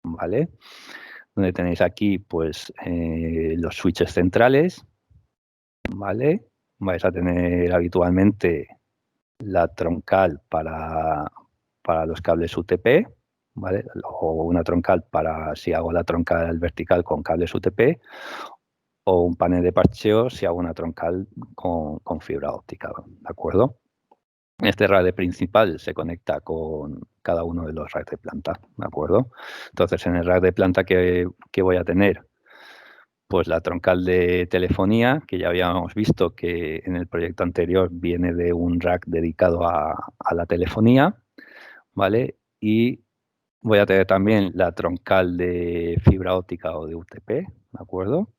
¿vale? Donde tenéis aquí, pues, los switches centrales, ¿vale? Vais a tener habitualmente la troncal para los cables UTP, ¿vale? O una troncal para si hago la troncal vertical con cables UTP, o un panel de parcheo si hago una troncal con fibra óptica, ¿de acuerdo? Este rack de principal se conecta con cada uno de los racks de planta, ¿de acuerdo? Entonces, en el rack de planta que voy a tener, pues la troncal de telefonía, que ya habíamos visto que en el proyecto anterior viene de un rack dedicado a la telefonía, ¿vale? Y Voy a tener también la troncal de fibra óptica o de UTP, ¿de acuerdo?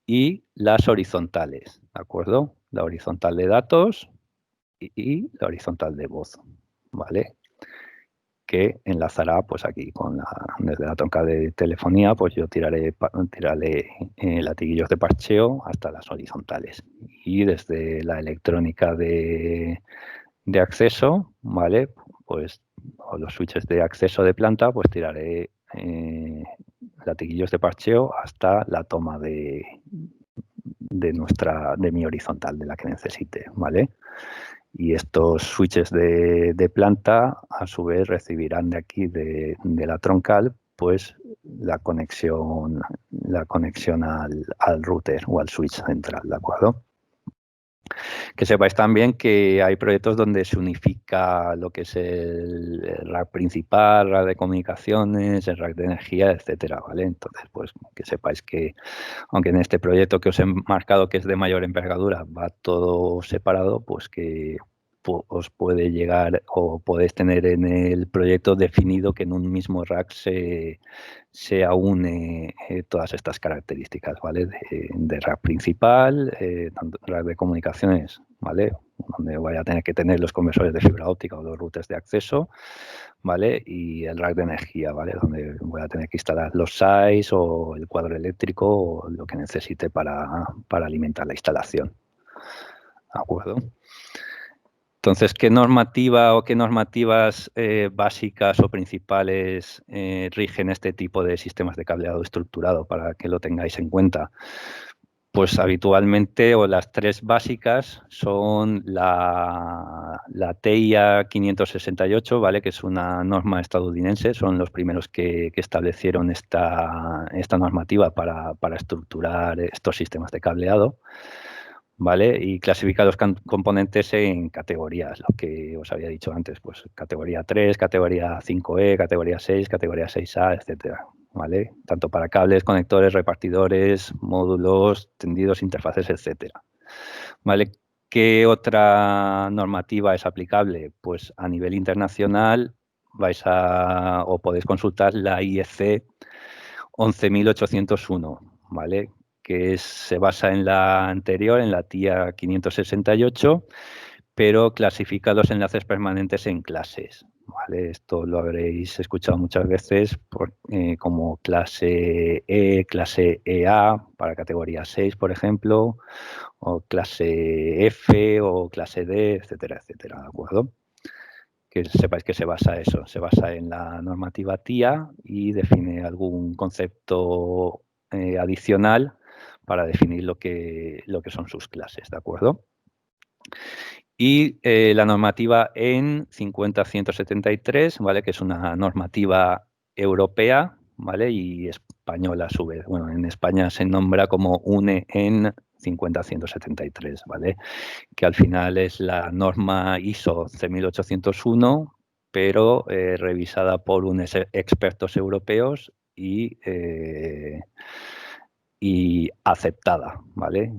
Y las horizontales, ¿de acuerdo? La horizontal de datos y la horizontal de voz, ¿vale? Que enlazará pues aquí con desde la troncal de telefonía, pues yo tiraré latiguillos de parcheo hasta las horizontales. Y desde la electrónica de acceso, ¿vale? Pues o los switches de acceso de planta, pues tiraré latiguillos de parcheo hasta la toma de mi horizontal, de la que necesite, ¿vale? Y estos switches de planta, a su vez, recibirán de aquí, de la troncal, pues la conexión al router o al switch central, ¿de acuerdo? Que sepáis también que hay proyectos donde se unifica lo que es el rack principal, rack de comunicaciones, el rack de energía, etcétera, ¿vale? Entonces, pues que sepáis que, aunque en este proyecto que os he marcado, que es de mayor envergadura, va todo separado, pues que os puede llegar o podéis tener en el proyecto definido que en un mismo rack se aúne todas estas características, ¿vale? De rack principal, tanto rack de comunicaciones, ¿vale? Donde voy a tener que tener los conversores de fibra óptica o los routers de acceso, ¿vale? Y el rack de energía, ¿vale? Donde voy a tener que instalar los SAIs o el cuadro eléctrico o lo que necesite para alimentar la instalación. ¿De acuerdo? Entonces, ¿qué normativa o qué normativas básicas o principales rigen este tipo de sistemas de cableado estructurado para que lo tengáis en cuenta? Pues habitualmente, o las tres básicas, son la TIA 568, ¿vale? Que es una norma estadounidense, son los primeros que establecieron esta normativa para estructurar estos sistemas de cableado, ¿vale? Y clasifica los componentes en categorías, lo que os había dicho antes, pues categoría 3, categoría 5E, categoría 6, categoría 6A, etcétera, ¿vale? Tanto para cables, conectores, repartidores, módulos, tendidos, interfaces, etcétera, ¿vale? ¿Qué otra normativa es aplicable? Pues a nivel internacional podéis consultar la IEC 11.801, ¿vale? Que se basa en la anterior, en la TIA 568, pero clasifica los enlaces permanentes en clases, ¿vale? Esto lo habréis escuchado muchas veces como clase E, clase EA para categoría 6, por ejemplo, o clase F o clase D, etcétera, etcétera, ¿de acuerdo? Que sepáis que se basa en la normativa TIA y define algún concepto adicional para definir lo que son sus clases, ¿de acuerdo? Y la normativa EN 50173, ¿vale? Que es una normativa europea, ¿vale? Y española a su vez. Bueno, en España se nombra como UNE EN 50173, ¿vale? Que al final es la norma ISO 11801, pero revisada por unos expertos europeos y aceptada, ¿vale?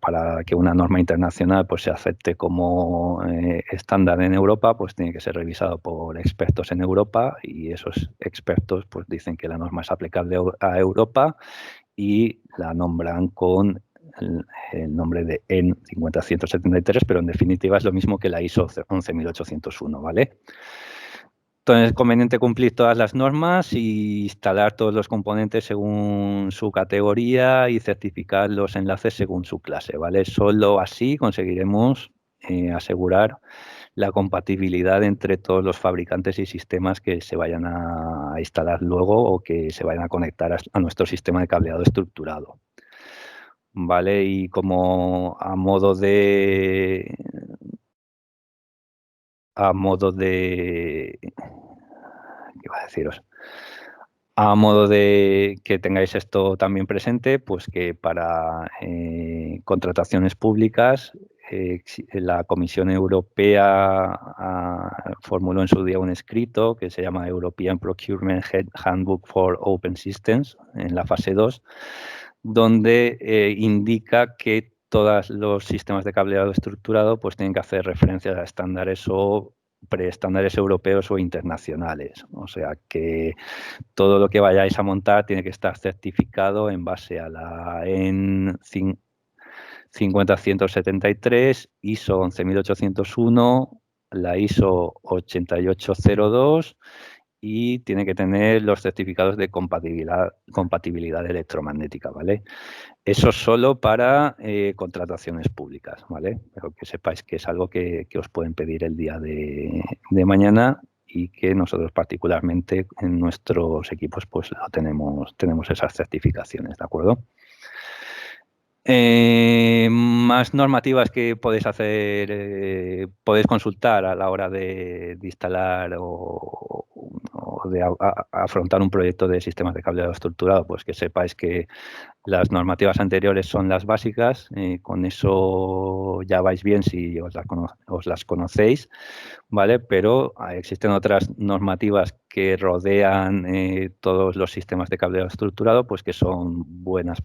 Para que una norma internacional pues se acepte como estándar en Europa, pues tiene que ser revisado por expertos en Europa y esos expertos pues dicen que la norma es aplicable a Europa y la nombran con el nombre de EN 50173, pero en definitiva es lo mismo que la ISO 11801, ¿vale? Entonces es conveniente cumplir todas las normas y instalar todos los componentes según su categoría y certificar los enlaces según su clase, ¿vale? Solo así conseguiremos asegurar la compatibilidad entre todos los fabricantes y sistemas que se vayan a instalar luego o que se vayan a conectar a nuestro sistema de cableado estructurado. ¿Vale? Y como a modo de ¿qué iba a deciros? A modo de que tengáis esto también presente, pues que para contrataciones públicas la Comisión Europea formuló en su día un escrito que se llama European Procurement Handbook for Open Systems en la fase 2, donde indica que todos los sistemas de cableado estructurado pues tienen que hacer referencia a estándares o preestándares europeos o internacionales. O sea que todo lo que vayáis a montar tiene que estar certificado en base a la EN 50173, ISO 11801, la ISO 8802 y tiene que tener los certificados de compatibilidad electromagnética, ¿vale? Eso solo para contrataciones públicas, ¿vale? Pero que sepáis que es algo que os pueden pedir el día de mañana y que nosotros particularmente en nuestros equipos pues lo tenemos esas certificaciones, ¿de acuerdo? Más normativas que podéis hacer, podéis consultar a la hora de instalar o de afrontar un proyecto de sistemas de cableado estructurado, pues que sepáis que las normativas anteriores son las básicas, con eso ya vais bien si os las conocéis, ¿vale? Pero existen otras normativas que rodean todos los sistemas de cableado estructurado, pues que son buenas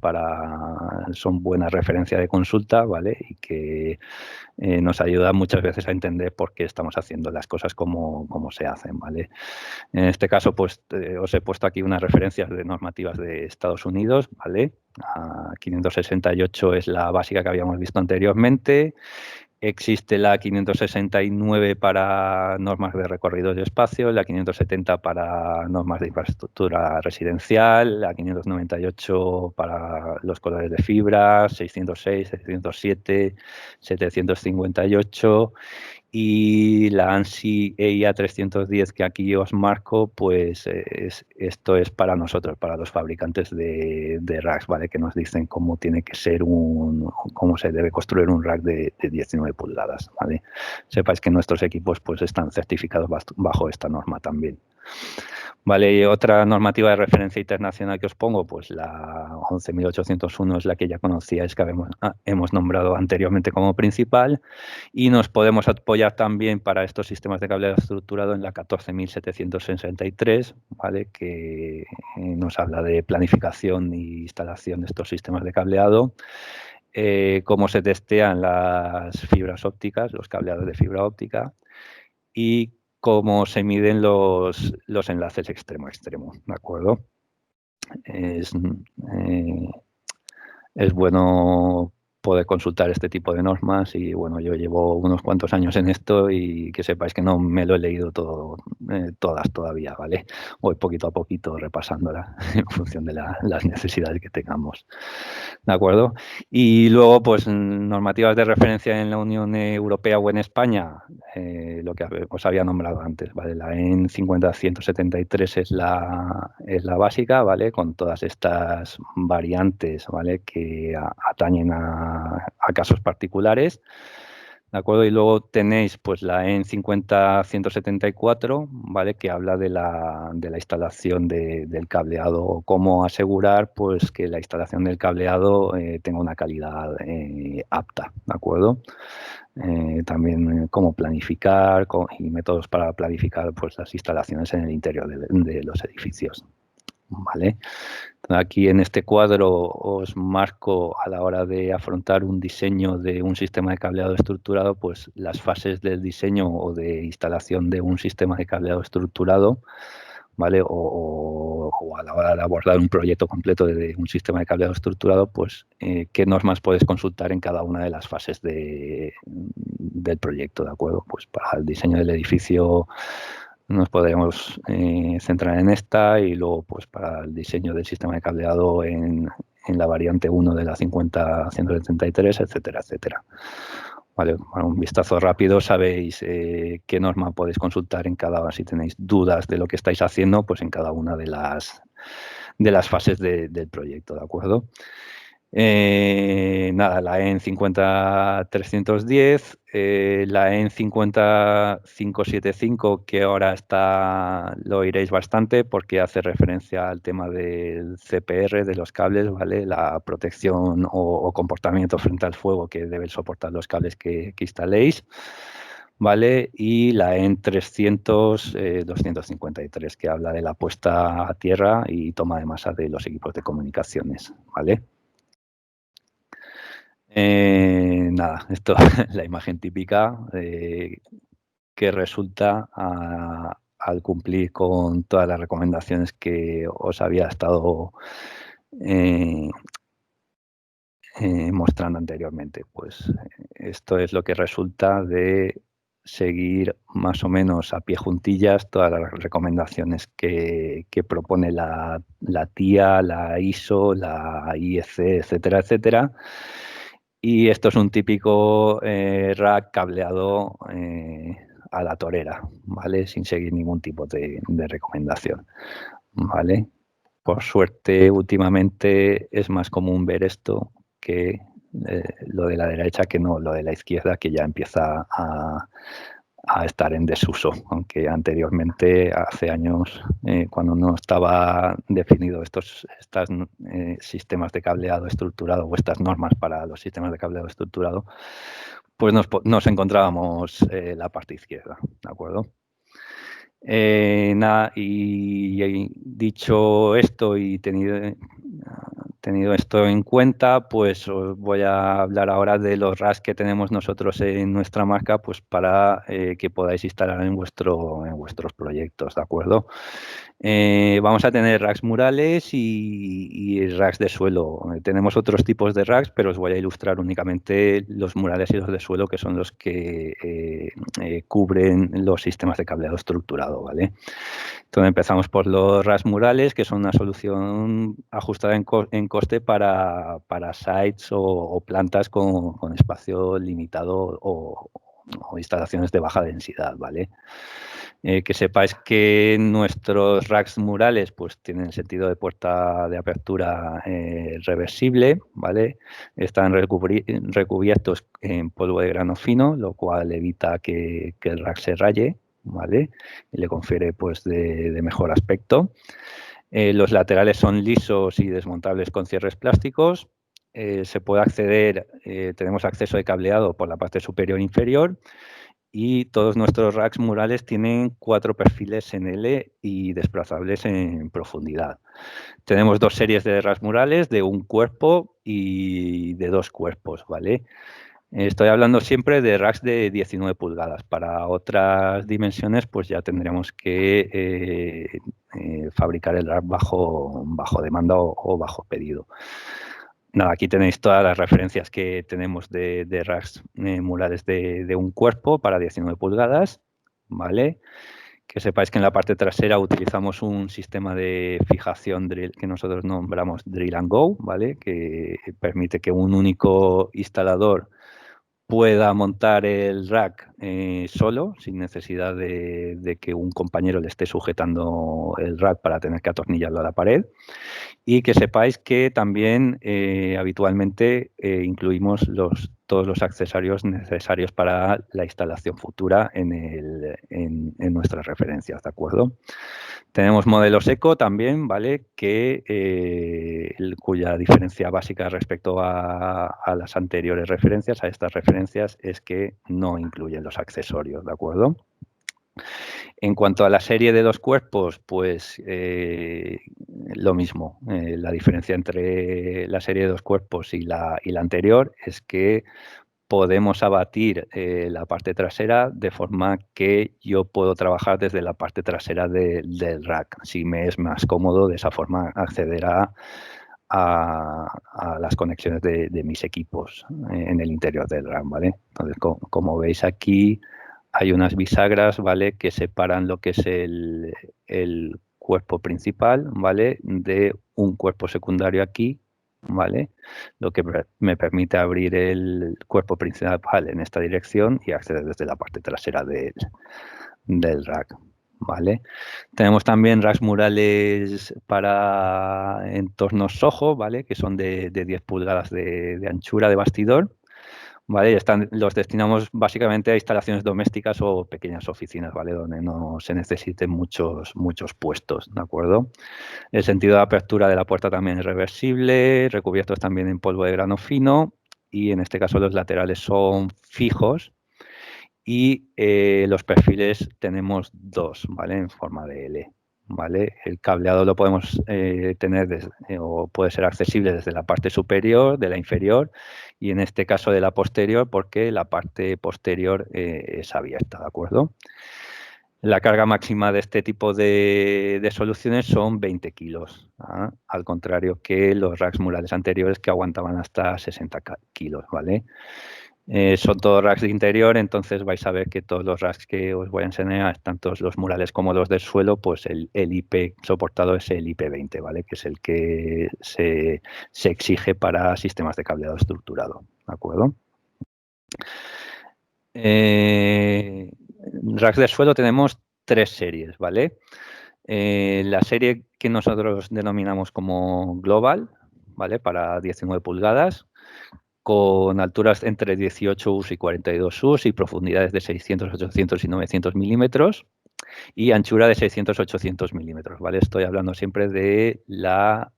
son buena referencia de consulta, ¿vale? Y que nos ayudan muchas veces a entender por qué estamos haciendo las cosas como se hacen, ¿vale? En este caso, pues os he puesto aquí unas referencias de normativas de Estados Unidos, ¿vale? 568 es la básica que habíamos visto anteriormente. Existe la 569 para normas de recorridos de espacio, la 570 para normas de infraestructura residencial, la 598 para los colores de fibra, 606, 607, 758 y la ANSI EIA 310 que aquí os marco, pues esto es para nosotros, para los fabricantes de racks, ¿vale? Que nos dicen cómo tiene que ser cómo se debe construir un rack de 19 pulgadas, ¿vale? Sepáis que nuestros equipos pues están certificados bajo esta norma también. Vale, y otra normativa de referencia internacional que os pongo, pues la 11.801 es la que ya conocíais, que hemos nombrado anteriormente como principal, y nos podemos apoyar también para estos sistemas de cableado estructurado en la 14.763, ¿vale? Que nos habla de planificación e instalación de estos sistemas de cableado, cómo se testean las fibras ópticas, los cableados de fibra óptica, y cómo se miden los enlaces extremo a extremo, ¿de acuerdo? Es, es bueno poder consultar este tipo de normas y bueno, yo llevo unos cuantos años en esto y que sepáis que no me lo he leído todas todavía, ¿vale? Voy poquito a poquito repasándolas en función de las necesidades que tengamos, ¿de acuerdo? Y luego, pues, normativas de referencia en la Unión Europea o en España, lo que os había nombrado antes, ¿vale? La EN 50173 es la básica, ¿vale? Con todas estas variantes, ¿vale? Que atañen a casos particulares, ¿de acuerdo? Y luego tenéis pues la EN 50174, ¿vale? Que habla de la instalación del cableado, o cómo asegurar pues que la instalación del cableado tenga una calidad apta, ¿de acuerdo? También cómo planificar y métodos para planificar pues las instalaciones en el interior de los edificios, ¿vale? Aquí en este cuadro os marco a la hora de afrontar un diseño de un sistema de cableado estructurado, pues las fases del diseño o de instalación de un sistema de cableado estructurado, ¿vale? O a la hora de abordar un proyecto completo de un sistema de cableado estructurado, pues qué normas puedes consultar en cada una de las fases del proyecto, ¿de acuerdo? Pues para el diseño del edificio nos podemos centrar en esta y luego pues para el diseño del sistema de cableado en la variante 1 de la 50-173, etcétera, etcétera. Vale, para un vistazo rápido sabéis qué norma podéis consultar en si tenéis dudas de lo que estáis haciendo, pues en cada una de las fases del proyecto, ¿de acuerdo? Nada, la EN 50310, la EN 50575, que ahora lo oiréis bastante porque hace referencia al tema del CPR, de los cables, ¿vale? La protección o comportamiento frente al fuego que deben soportar los cables que instaléis, ¿vale? Y la EN 253, que habla de la puesta a tierra y toma de masa de los equipos de comunicaciones, ¿vale? Nada, esto es la imagen típica que que resulta al cumplir con todas las recomendaciones que os había estado mostrando anteriormente. Pues esto es lo que resulta de seguir más o menos a pie juntillas todas las recomendaciones que propone la TIA, la ISO, la IEC, etcétera, etcétera. Y esto es un típico rack cableado a la torera, ¿vale? Sin seguir ningún tipo de recomendación, ¿vale? Por suerte, últimamente es más común ver esto que lo de la derecha que no lo de la izquierda, que ya empieza a estar en desuso, aunque anteriormente, hace años, cuando no estaba definido estos sistemas de cableado estructurado o estas normas para los sistemas de cableado estructurado, pues nos encontrábamos la parte izquierda, ¿de acuerdo? Nada, y dicho esto y tenido esto en cuenta, pues os voy a hablar ahora de los racks que tenemos nosotros en nuestra marca, pues para que podáis instalar en vuestros proyectos, ¿de acuerdo? Vamos a tener racks murales y racks de suelo. Tenemos otros tipos de racks, pero os voy a ilustrar únicamente los murales y los de suelo, que son los que cubren los sistemas de cableado estructurado, ¿vale? Entonces empezamos por los racks murales, que son una solución ajustada en coste para sites o plantas con espacio limitado o instalaciones de baja densidad, ¿vale? Que sepáis que nuestros racks murales pues tienen sentido de puerta de apertura reversible, ¿vale? Están recubiertos en polvo de grano fino, lo cual evita que el rack se raye, ¿vale? Y le confiere pues de mejor aspecto. Los laterales son lisos y desmontables con cierres plásticos. Se puede acceder, tenemos acceso de cableado por la parte superior e inferior. Y todos nuestros racks murales tienen 4 perfiles en L y desplazables en profundidad. Tenemos 2 series de racks murales, de un cuerpo y de 2 cuerpos, ¿vale? Estoy hablando siempre de racks de 19 pulgadas. Para otras dimensiones, pues ya tendríamos que fabricar el rack bajo demanda o bajo pedido. Nada, aquí tenéis todas las referencias que tenemos de racks murales de un cuerpo para 19 pulgadas, ¿vale? Que sepáis que en la parte trasera utilizamos un sistema de fijación drill que nosotros nombramos Drill and Go, ¿vale? Que permite que un único instalador pueda montar el rack solo, sin necesidad de que un compañero le esté sujetando el rack para tener que atornillarlo a la pared. Y que sepáis que también habitualmente incluimos todos los accesorios necesarios para la instalación futura en nuestras referencias, ¿de acuerdo? Tenemos modelos eco también, ¿vale? Cuya diferencia básica respecto a las anteriores referencias, a estas referencias, es que no incluyen los accesorios, ¿de acuerdo? En cuanto a la serie de 2 cuerpos, pues lo mismo. La diferencia entre la serie de 2 cuerpos y la anterior es que podemos abatir la parte trasera de forma que yo puedo trabajar desde la parte trasera del rack. Si me es más cómodo de esa forma acceder a las conexiones de mis equipos en el interior del rack, ¿vale? Entonces, como veis aquí, hay unas bisagras, ¿vale? Que separan lo que es el cuerpo principal, ¿vale? De un cuerpo secundario aquí, ¿vale? Lo que me permite abrir el cuerpo principal en esta dirección y acceder desde la parte trasera del rack, ¿vale? Tenemos también racks murales para entornos Soho, ¿vale? Que son de 10 pulgadas de anchura de bastidor, ¿vale? Los destinamos básicamente a instalaciones domésticas o pequeñas oficinas, ¿vale? Donde no se necesiten muchos puestos, ¿de acuerdo? El sentido de apertura de la puerta también es reversible, recubiertos también en polvo de grano fino y en este caso los laterales son fijos y los perfiles tenemos 2, ¿vale? En forma de L, ¿vale? El cableado lo podemos tener o puede ser accesible desde la parte superior, de la inferior, y en este caso de la posterior, porque la parte posterior es abierta, ¿de acuerdo? La carga máxima de este tipo de soluciones son 20 kilos, ¿ah? Al contrario que los racks murales anteriores que aguantaban hasta 60 kilos, ¿vale? Son todos racks de interior, entonces vais a ver que todos los racks que os voy a enseñar, tanto los murales como los del suelo, pues el IP soportado es el IP20, ¿vale? Que es el que se exige para sistemas de cableado estructurado, ¿de acuerdo? Racks de suelo tenemos 3 series, ¿vale? La serie que nosotros denominamos como Global, ¿vale? Para 19 pulgadas, con alturas entre 18 us y 42 us y profundidades de 600, 800 y 900 milímetros y anchura de 600, 800 milímetros, ¿vale? Estoy hablando siempre de la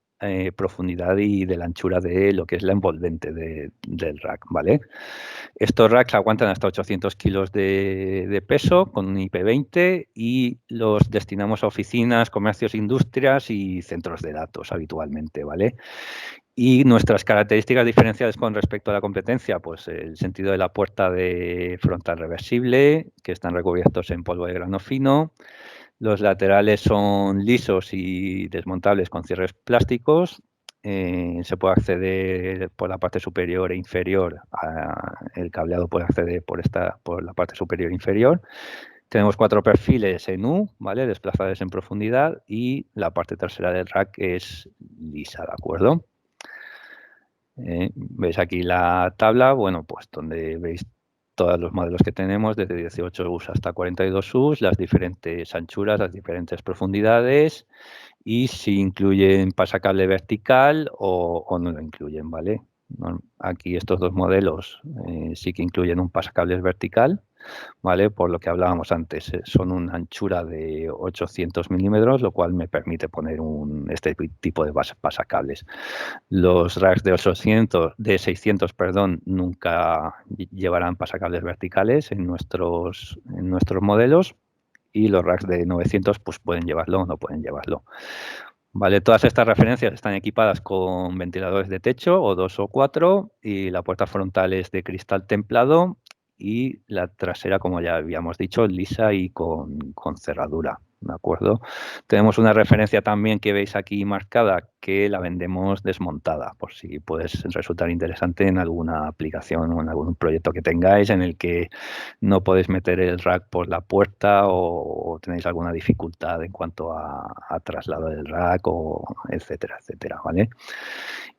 profundidad y de la anchura de lo que es la envolvente del rack, ¿vale? Estos racks aguantan hasta 800 kilos de peso con un IP20 y los destinamos a oficinas, comercios, industrias y centros de datos habitualmente, ¿vale? Y nuestras características diferenciales con respecto a la competencia, pues el sentido de la puerta de frontal reversible, que están recubiertos en polvo de grano fino. Los laterales son lisos y desmontables con cierres plásticos. Se puede acceder por la parte superior e inferior. El cableado puede acceder por la parte superior e inferior. Tenemos 4 perfiles en U, ¿vale? Desplazables en profundidad, y la parte trasera del rack es lisa, ¿de acuerdo? Veis aquí la tabla, bueno, pues donde veis todos los modelos que tenemos, desde 18 us hasta 42 us, las diferentes anchuras, las diferentes profundidades y si incluyen pasacable vertical o no lo incluyen, ¿vale? Aquí estos dos modelos sí que incluyen un pasacable vertical, ¿vale? Por lo que hablábamos antes, son una anchura de 800 milímetros, lo cual me permite poner este tipo de pasacables. Los racks de 600, perdón, nunca llevarán pasacables verticales en nuestros modelos, y los racks de 900 pues pueden llevarlo o no pueden llevarlo. Vale, todas estas referencias están equipadas con ventiladores de techo, o 2 o 4, y la puerta frontal es de cristal templado y la trasera, como ya habíamos dicho, lisa y con cerradura, ¿de acuerdo? Tenemos una referencia también que veis aquí marcada, que la vendemos desmontada, por si puede resultar interesante en alguna aplicación o en algún proyecto que tengáis en el que no podéis meter el rack por la puerta o tenéis alguna dificultad en cuanto a traslado del rack, o etcétera, etcétera, ¿vale?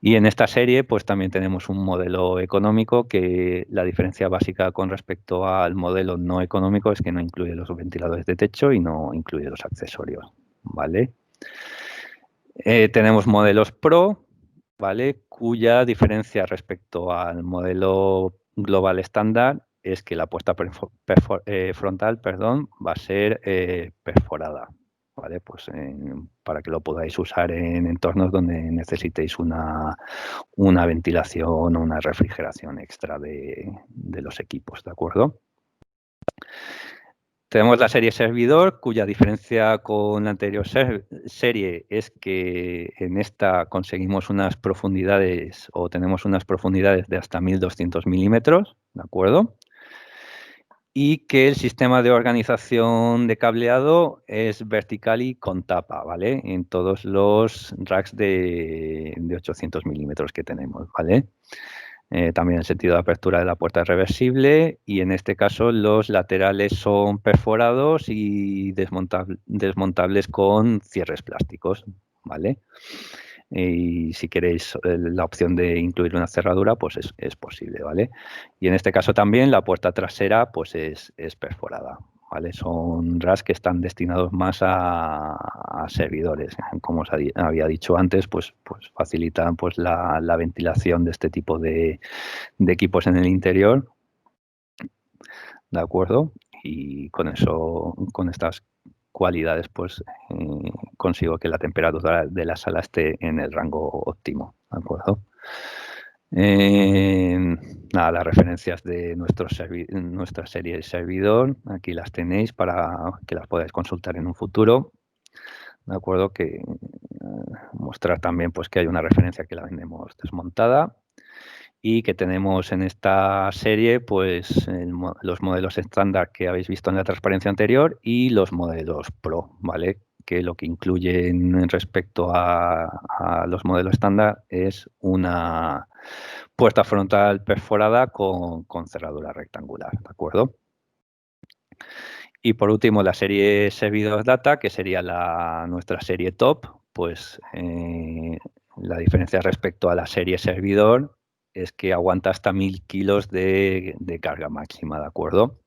Y en esta serie pues también tenemos un modelo económico, que la diferencia básica con respecto al modelo no económico es que no incluye los ventiladores de techo y no incluye los accesorios, ¿vale? Tenemos modelos Pro, ¿vale? Cuya diferencia respecto al modelo global estándar es que la puerta frontal, perdón, va a ser perforada, ¿vale? Pues para que lo podáis usar en entornos donde necesitéis una ventilación o una refrigeración extra de los equipos, ¿de acuerdo? Tenemos la serie servidor, cuya diferencia con la anterior serie es que en esta conseguimos unas profundidades, o tenemos unas profundidades de hasta 1200 milímetros, ¿de acuerdo? Y que el sistema de organización de cableado es vertical y con tapa, ¿vale? En todos los racks de 800 milímetros que tenemos, ¿vale? También el sentido de apertura de la puerta es reversible, y en este caso los laterales son perforados y desmontables con cierres plásticos, ¿vale? Y si queréis la opción de incluir una cerradura, pues es posible, ¿vale? Y en este caso también la puerta trasera pues es perforada, ¿vale? Son RAS que están destinados más a servidores. Como os había dicho antes, pues facilitan pues la ventilación de este tipo de equipos en el interior, ¿de acuerdo? Y con eso, con estas cualidades, pues consigo que la temperatura de la sala esté en el rango óptimo, ¿de acuerdo? Nada, las referencias de nuestra serie de servidor, aquí las tenéis para que las podáis consultar en un futuro. ¿de acuerdo? Que mostrar también pues que hay una referencia que la vendemos desmontada y que tenemos en esta serie pues los modelos estándar que habéis visto en la transparencia anterior y los modelos Pro, ¿vale? Que lo que incluyen respecto a los modelos estándar es una puerta frontal perforada con cerradura rectangular, ¿de acuerdo? Y por último, la serie Servidor Data, que sería nuestra serie top, pues la diferencia respecto a la serie Servidor es que aguanta hasta 1000 kilos de carga máxima, ¿de acuerdo?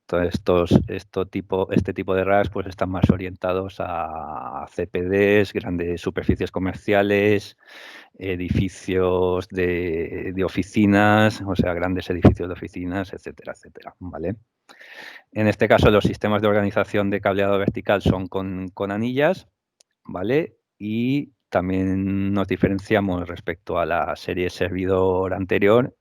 Entonces, este tipo de racks pues, están más orientados a CPDs, grandes superficies comerciales, edificios de oficinas, o sea, grandes edificios de oficinas, etcétera, etcétera, ¿vale? En este caso, los sistemas de organización de cableado vertical son con anillas, ¿vale? Y también nos diferenciamos respecto a la serie servidor anterior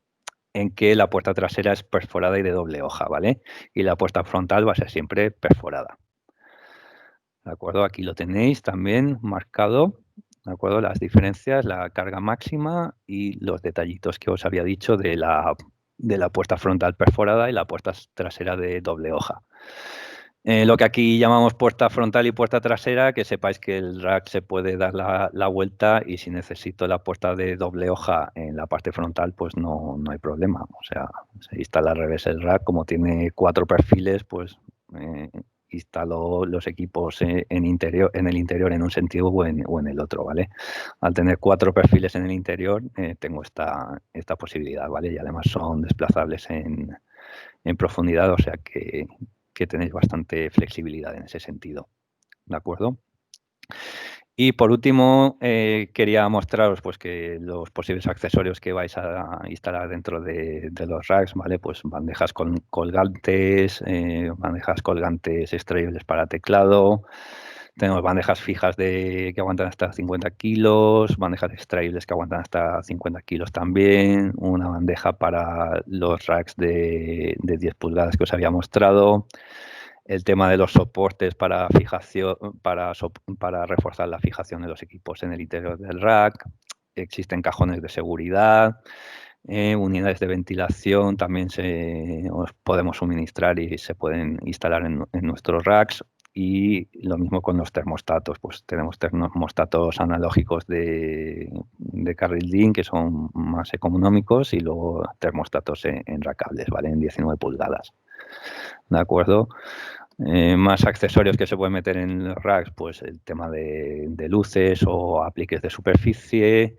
en que la puerta trasera es perforada y de doble hoja, ¿vale? Y la puerta frontal va a ser siempre perforada. ¿De acuerdo? Aquí lo tenéis también marcado, ¿de acuerdo? Las diferencias, la carga máxima y los detallitos que os había dicho de la puerta frontal perforada y la puerta trasera de doble hoja. Lo que aquí llamamos puerta frontal y puerta trasera, que sepáis que el rack se puede dar la vuelta y si necesito la puerta de doble hoja en la parte frontal, pues no hay problema. O sea, se instala al revés el rack, como tiene 4 perfiles, pues instalo los equipos en el interior en un sentido o en el otro, ¿vale? Al tener 4 perfiles en el interior, tengo esta posibilidad, ¿vale? Y además son desplazables en profundidad, o sea que tenéis bastante flexibilidad en ese sentido, ¿de acuerdo? Y por último, quería mostraros pues, que los posibles accesorios que vais a instalar dentro de los racks, ¿vale? Pues bandejas colgantes extraíbles para teclado, tenemos bandejas fijas que aguantan hasta 50 kilos, bandejas extraíbles que aguantan hasta 50 kilos también, una bandeja para los racks de 10 pulgadas que os había mostrado, el tema de los soportes para fijación, para reforzar la fijación de los equipos en el interior del rack. Existen cajones de seguridad, unidades de ventilación también os podemos suministrar y se pueden instalar en nuestros racks. Y lo mismo con los termostatos, pues tenemos termostatos analógicos de carril link que son más económicos y luego termostatos en rackables, ¿vale? En 19 pulgadas. ¿De acuerdo? Más accesorios que se pueden meter en los racks, pues el tema de luces o apliques de superficie,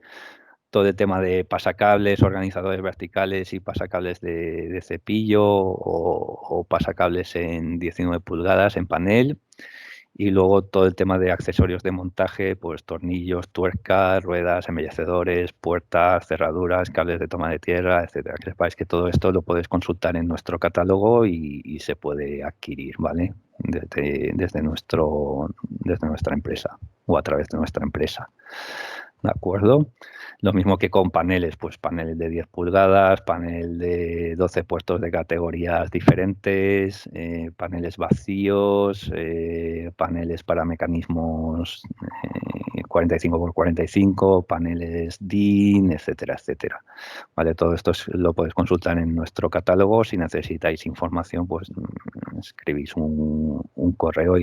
todo el tema de pasacables, organizadores verticales y pasacables de cepillo o pasacables en 19 pulgadas en panel. Y luego todo el tema de accesorios de montaje, pues tornillos, tuercas, ruedas, embellecedores, puertas, cerraduras, cables de toma de tierra, etcétera. Que sepáis que todo esto lo podéis consultar en nuestro catálogo y se puede adquirir, ¿vale? Desde nuestra empresa o a través de nuestra empresa. ¿De acuerdo? Lo mismo que con paneles, pues paneles de 10 pulgadas, panel de 12 puestos de categorías diferentes, paneles vacíos, paneles para mecanismos 45 por 45, paneles DIN, etcétera, etcétera. Vale, todo esto lo podéis consultar en nuestro catálogo. Si necesitáis información, pues escribís un correo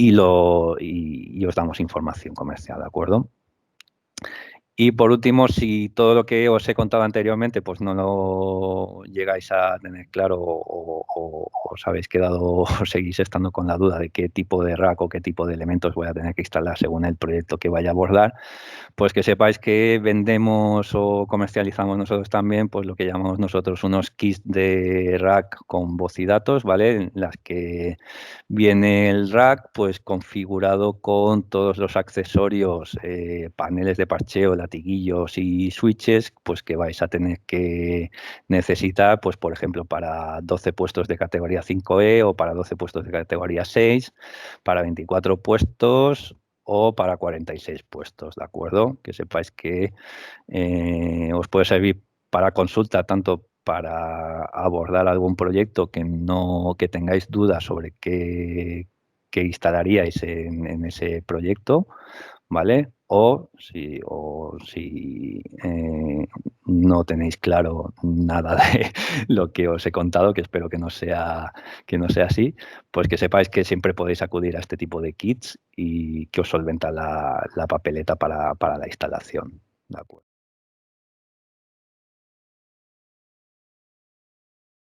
y os damos información comercial, ¿de acuerdo? Y por último, si todo lo que os he contado anteriormente pues no lo llegáis a tener claro o os habéis quedado o seguís estando con la duda de qué tipo de rack o qué tipo de elementos voy a tener que instalar según el proyecto que vaya a abordar, pues que sepáis que vendemos o comercializamos nosotros también pues lo que llamamos nosotros unos kits de rack con voz y datos, ¿vale? En las que viene el rack pues configurado con todos los accesorios, paneles de parcheo, latiguillos y switches, pues que vais a tener que necesitar, pues por ejemplo, para 12 puestos de categoría 5E o para 12 puestos de categoría 6, para 24 puestos o para 46 puestos, ¿de acuerdo? Que sepáis que os puede servir para consulta tanto para abordar algún proyecto que tengáis dudas sobre que instalaríais en ese proyecto, ¿vale? O si no tenéis claro nada de lo que os he contado, que espero que no sea así, pues que sepáis que siempre podéis acudir a este tipo de kits y que os solventa la papeleta para la instalación. ¿De acuerdo?